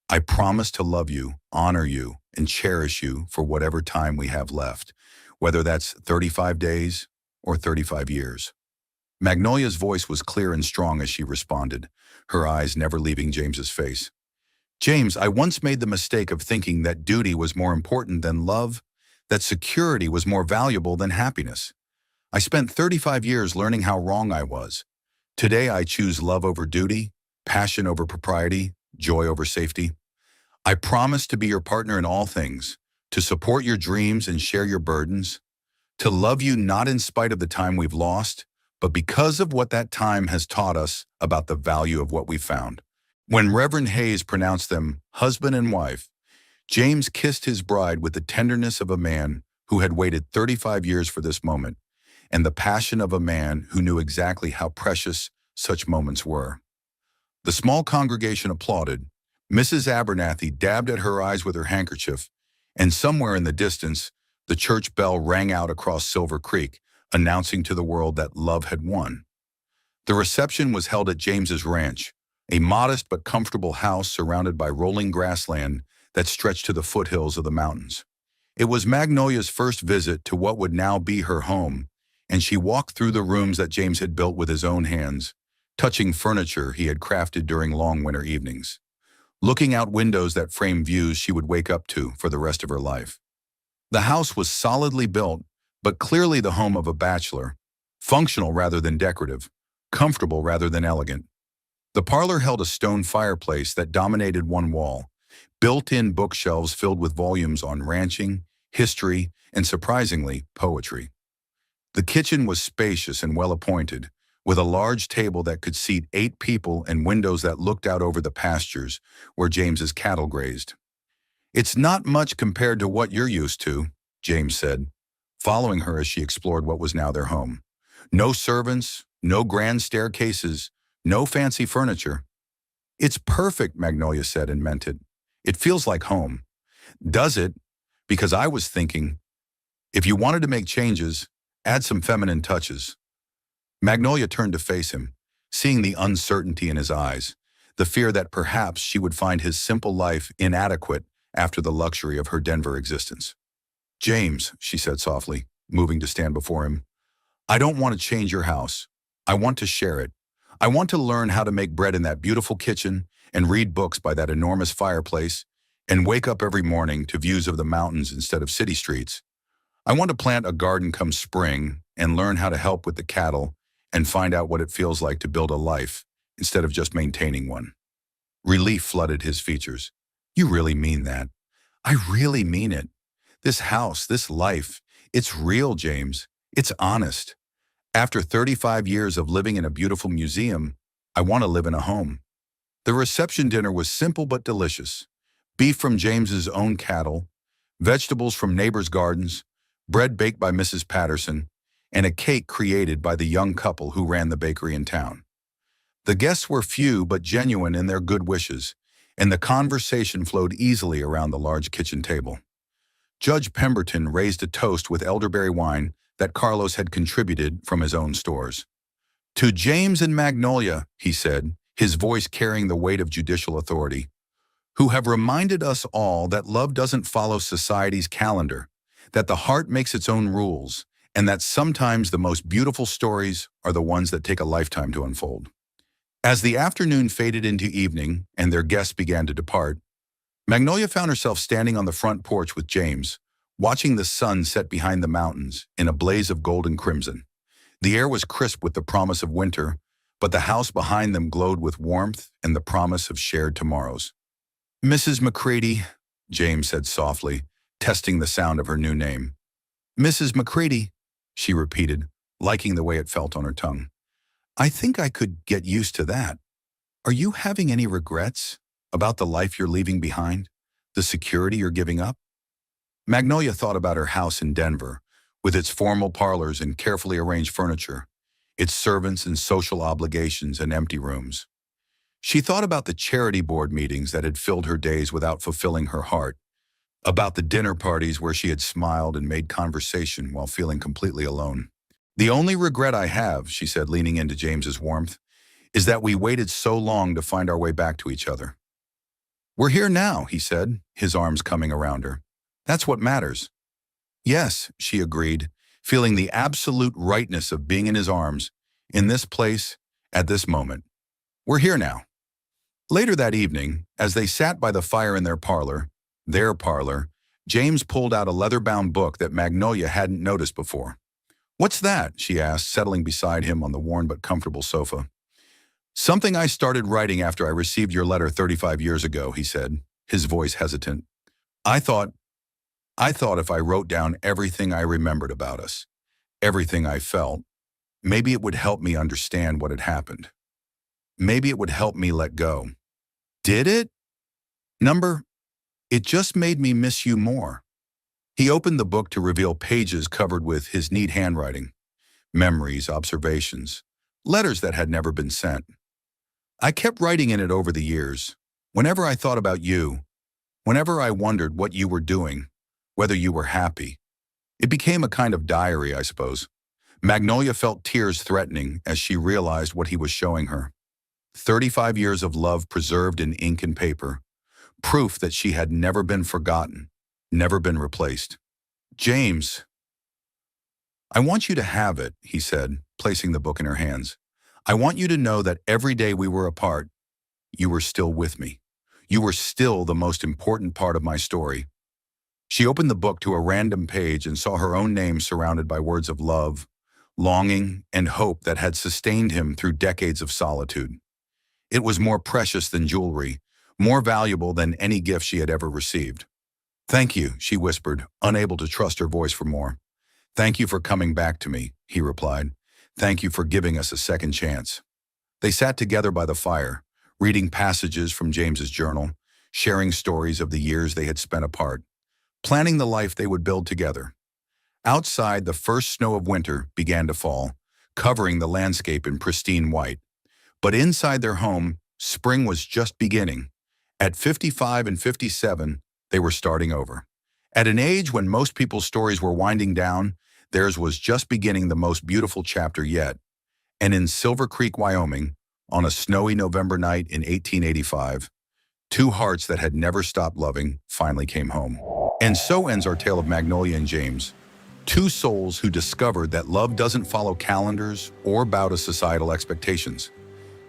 I promise to love you, honor you, and cherish you for whatever time we have left, whether that's 35 days or 35 years." Magnolia's voice was clear and strong as she responded, her eyes never leaving James's face. "James, I once made the mistake of thinking that duty was more important than love, that security was more valuable than happiness. I spent 35 years learning how wrong I was. Today I choose love over duty, passion over propriety, joy over safety. I promise to be your partner in all things, to support your dreams and share your burdens, to love you not in spite of the time we've lost, but because of what that time has taught us about the value of what we found." When Reverend Hayes pronounced them husband and wife, James kissed his bride with the tenderness of a man who had waited 35 years for this moment, and the passion of a man who knew exactly how precious such moments were. The small congregation applauded. Mrs. Abernathy dabbed at her eyes with her handkerchief, and somewhere in the distance, the church bell rang out across Silver Creek, announcing to the world that love had won. The reception was held at James's ranch, a modest but comfortable house surrounded by rolling grassland that stretched to the foothills of the mountains. It was Magnolia's first visit to what would now be her home, and she walked through the rooms that James had built with his own hands, touching furniture he had crafted during long winter evenings, looking out windows that framed views she would wake up to for the rest of her life. The house was solidly built, but clearly the home of a bachelor, functional rather than decorative, comfortable rather than elegant. The parlor held a stone fireplace that dominated one wall, built-in bookshelves filled with volumes on ranching, history, and surprisingly, poetry. The kitchen was spacious and well-appointed, with a large table that could seat 8 people and windows that looked out over the pastures where James's cattle grazed. "It's not much compared to what you're used to," James said, following her as she explored what was now their home. No servants, no grand staircases, no fancy furniture. "It's perfect," Magnolia said and meant it. "It feels like home." "Does it? Because I was thinking, if you wanted to make changes, add some feminine touches." Magnolia turned to face him, seeing the uncertainty in his eyes, the fear that perhaps she would find his simple life inadequate after the luxury of her Denver existence. "James," she said softly, moving to stand before him, "I don't want to change your house. I want to share it. I want to learn how to make bread in that beautiful kitchen and read books by that enormous fireplace and wake up every morning to views of the mountains instead of city streets. I want to plant a garden come spring and learn how to help with the cattle and find out what it feels like to build a life instead of just maintaining one." Relief flooded his features. "You really mean that?" "I really mean it. This house, this life, it's real, James. It's honest. After 35 years of living in a beautiful museum, I want to live in a home." The reception dinner was simple but delicious. Beef from James's own cattle, vegetables from neighbors' gardens, bread baked by Mrs. Patterson, and a cake created by the young couple who ran the bakery in town. The guests were few but genuine in their good wishes, and the conversation flowed easily around the large kitchen table. Judge Pemberton raised a toast with elderberry wine that Carlos had contributed from his own stores. "To James and Magnolia," he said, his voice carrying the weight of judicial authority, "who have reminded us all that love doesn't follow society's calendar, that the heart makes its own rules, and that sometimes the most beautiful stories are the ones that take a lifetime to unfold." As the afternoon faded into evening and their guests began to depart, Magnolia found herself standing on the front porch with James, watching the sun set behind the mountains in a blaze of gold and crimson. The air was crisp with the promise of winter, but the house behind them glowed with warmth and the promise of shared tomorrows. "Mrs. McCready," James said softly, testing the sound of her new name. "Mrs. McCready," she repeated, liking the way it felt on her tongue. "I think I could get used to that. Are you having any regrets about the life you're leaving behind, the security you're giving up?" Magnolia thought about her house in Denver, with its formal parlors and carefully arranged furniture, its servants and social obligations and empty rooms. She thought about the charity board meetings that had filled her days without fulfilling her heart, about the dinner parties where she had smiled and made conversation while feeling completely alone. "The only regret I have," she said, leaning into James's warmth, "is that we waited so long to find our way back to each other." "We're here now," he said, his arms coming around her. "That's what matters." "Yes," she agreed, feeling the absolute rightness of being in his arms, in this place, at this moment. "We're here now." Later that evening, as they sat by the fire in their parlor, James pulled out a leather-bound book that Magnolia hadn't noticed before. "What's that?" she asked, settling beside him on the worn but comfortable sofa. "Something I started writing after I received your letter 35 years ago," he said, his voice hesitant. I thought if I wrote down everything I remembered about us, everything I felt, maybe it would help me understand what had happened. Maybe it would help me let go." "Did it?" "It just made me miss you more." He opened the book to reveal pages covered with his neat handwriting, memories, observations, letters that had never been sent. "I kept writing in it over the years. Whenever I thought about you, whenever I wondered what you were doing, whether you were happy. It became a kind of diary, I suppose." Magnolia felt tears threatening as she realized what he was showing her. 35 years of love preserved in ink and paper, proof that she had never been forgotten, never been replaced. "James, I want you to have it," he said, placing the book in her hands. "I want you to know that every day we were apart, you were still with me. You were still the most important part of my story." She opened the book to a random page and saw her own name surrounded by words of love, longing, and hope that had sustained him through decades of solitude. It was more precious than jewelry, more valuable than any gift she had ever received. "Thank you," she whispered, unable to trust her voice for more. "Thank you for coming back to me," he replied. "Thank you for giving us a second chance." They sat together by the fire, reading passages from James's journal, sharing stories of the years they had spent apart, planning the life they would build together. Outside, the first snow of winter began to fall, covering the landscape in pristine white. But inside their home, spring was just beginning. At 55 and 57, they were starting over. At an age when most people's stories were winding down, theirs was just beginning the most beautiful chapter yet. And in Silver Creek, Wyoming, on a snowy November night in 1885, two hearts that had never stopped loving finally came home. And so ends our tale of Magnolia and James, two souls who discovered that love doesn't follow calendars or bow to societal expectations.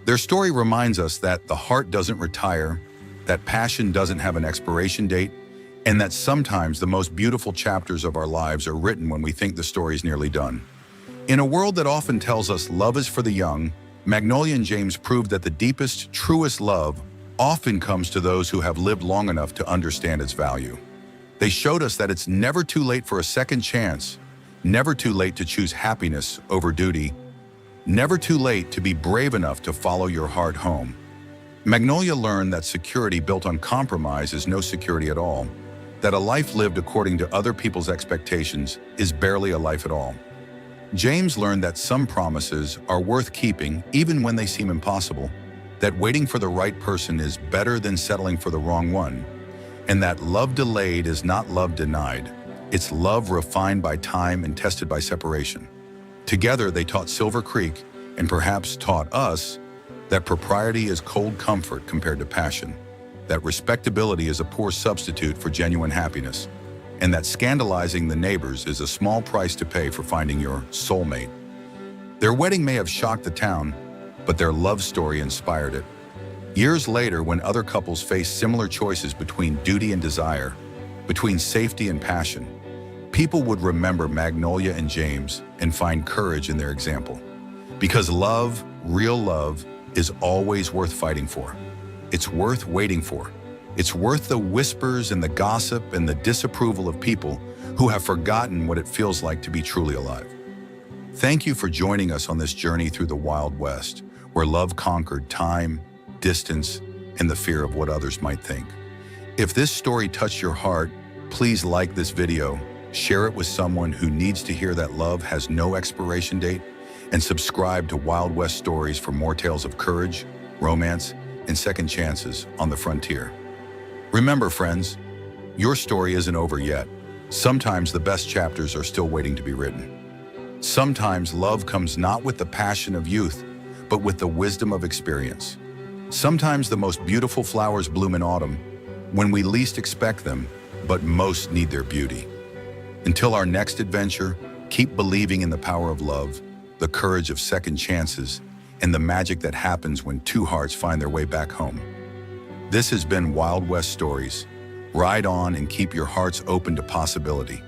Their story reminds us that the heart doesn't retire, that passion doesn't have an expiration date, and that sometimes the most beautiful chapters of our lives are written when we think the story's nearly done. In a world that often tells us love is for the young, Magnolia and James proved that the deepest, truest love often comes to those who have lived long enough to understand its value. They showed us that it's never too late for a second chance, never too late to choose happiness over duty, never too late to be brave enough to follow your heart home. Magnolia learned that security built on compromise is no security at all, that a life lived according to other people's expectations is barely a life at all. James learned that some promises are worth keeping even when they seem impossible, that waiting for the right person is better than settling for the wrong one, and that love delayed is not love denied. It's love refined by time and tested by separation. Together, they taught Silver Creek, and perhaps taught us, that propriety is cold comfort compared to passion, that respectability is a poor substitute for genuine happiness, and that scandalizing the neighbors is a small price to pay for finding your soulmate. Their wedding may have shocked the town, but their love story inspired it. Years later, when other couples faced similar choices between duty and desire, between safety and passion, people would remember Magnolia and James and find courage in their example. Because love, real love, is always worth fighting for. It's worth waiting for. It's worth the whispers and the gossip and the disapproval of people who have forgotten what it feels like to be truly alive. Thank you for joining us on this journey through the Wild West, where love conquered time, distance, and the fear of what others might think. If this story touched your heart, please like this video, share it with someone who needs to hear that love has no expiration date, and subscribe to Wild West Stories for more tales of courage, romance, and second chances on the frontier. Remember, friends, your story isn't over yet. Sometimes the best chapters are still waiting to be written. Sometimes love comes not with the passion of youth, but with the wisdom of experience. Sometimes the most beautiful flowers bloom in autumn, when we least expect them, but most need their beauty. Until our next adventure, keep believing in the power of love, the courage of second chances, and the magic that happens when two hearts find their way back home. This has been Wild West Stories. Ride on and keep your hearts open to possibility.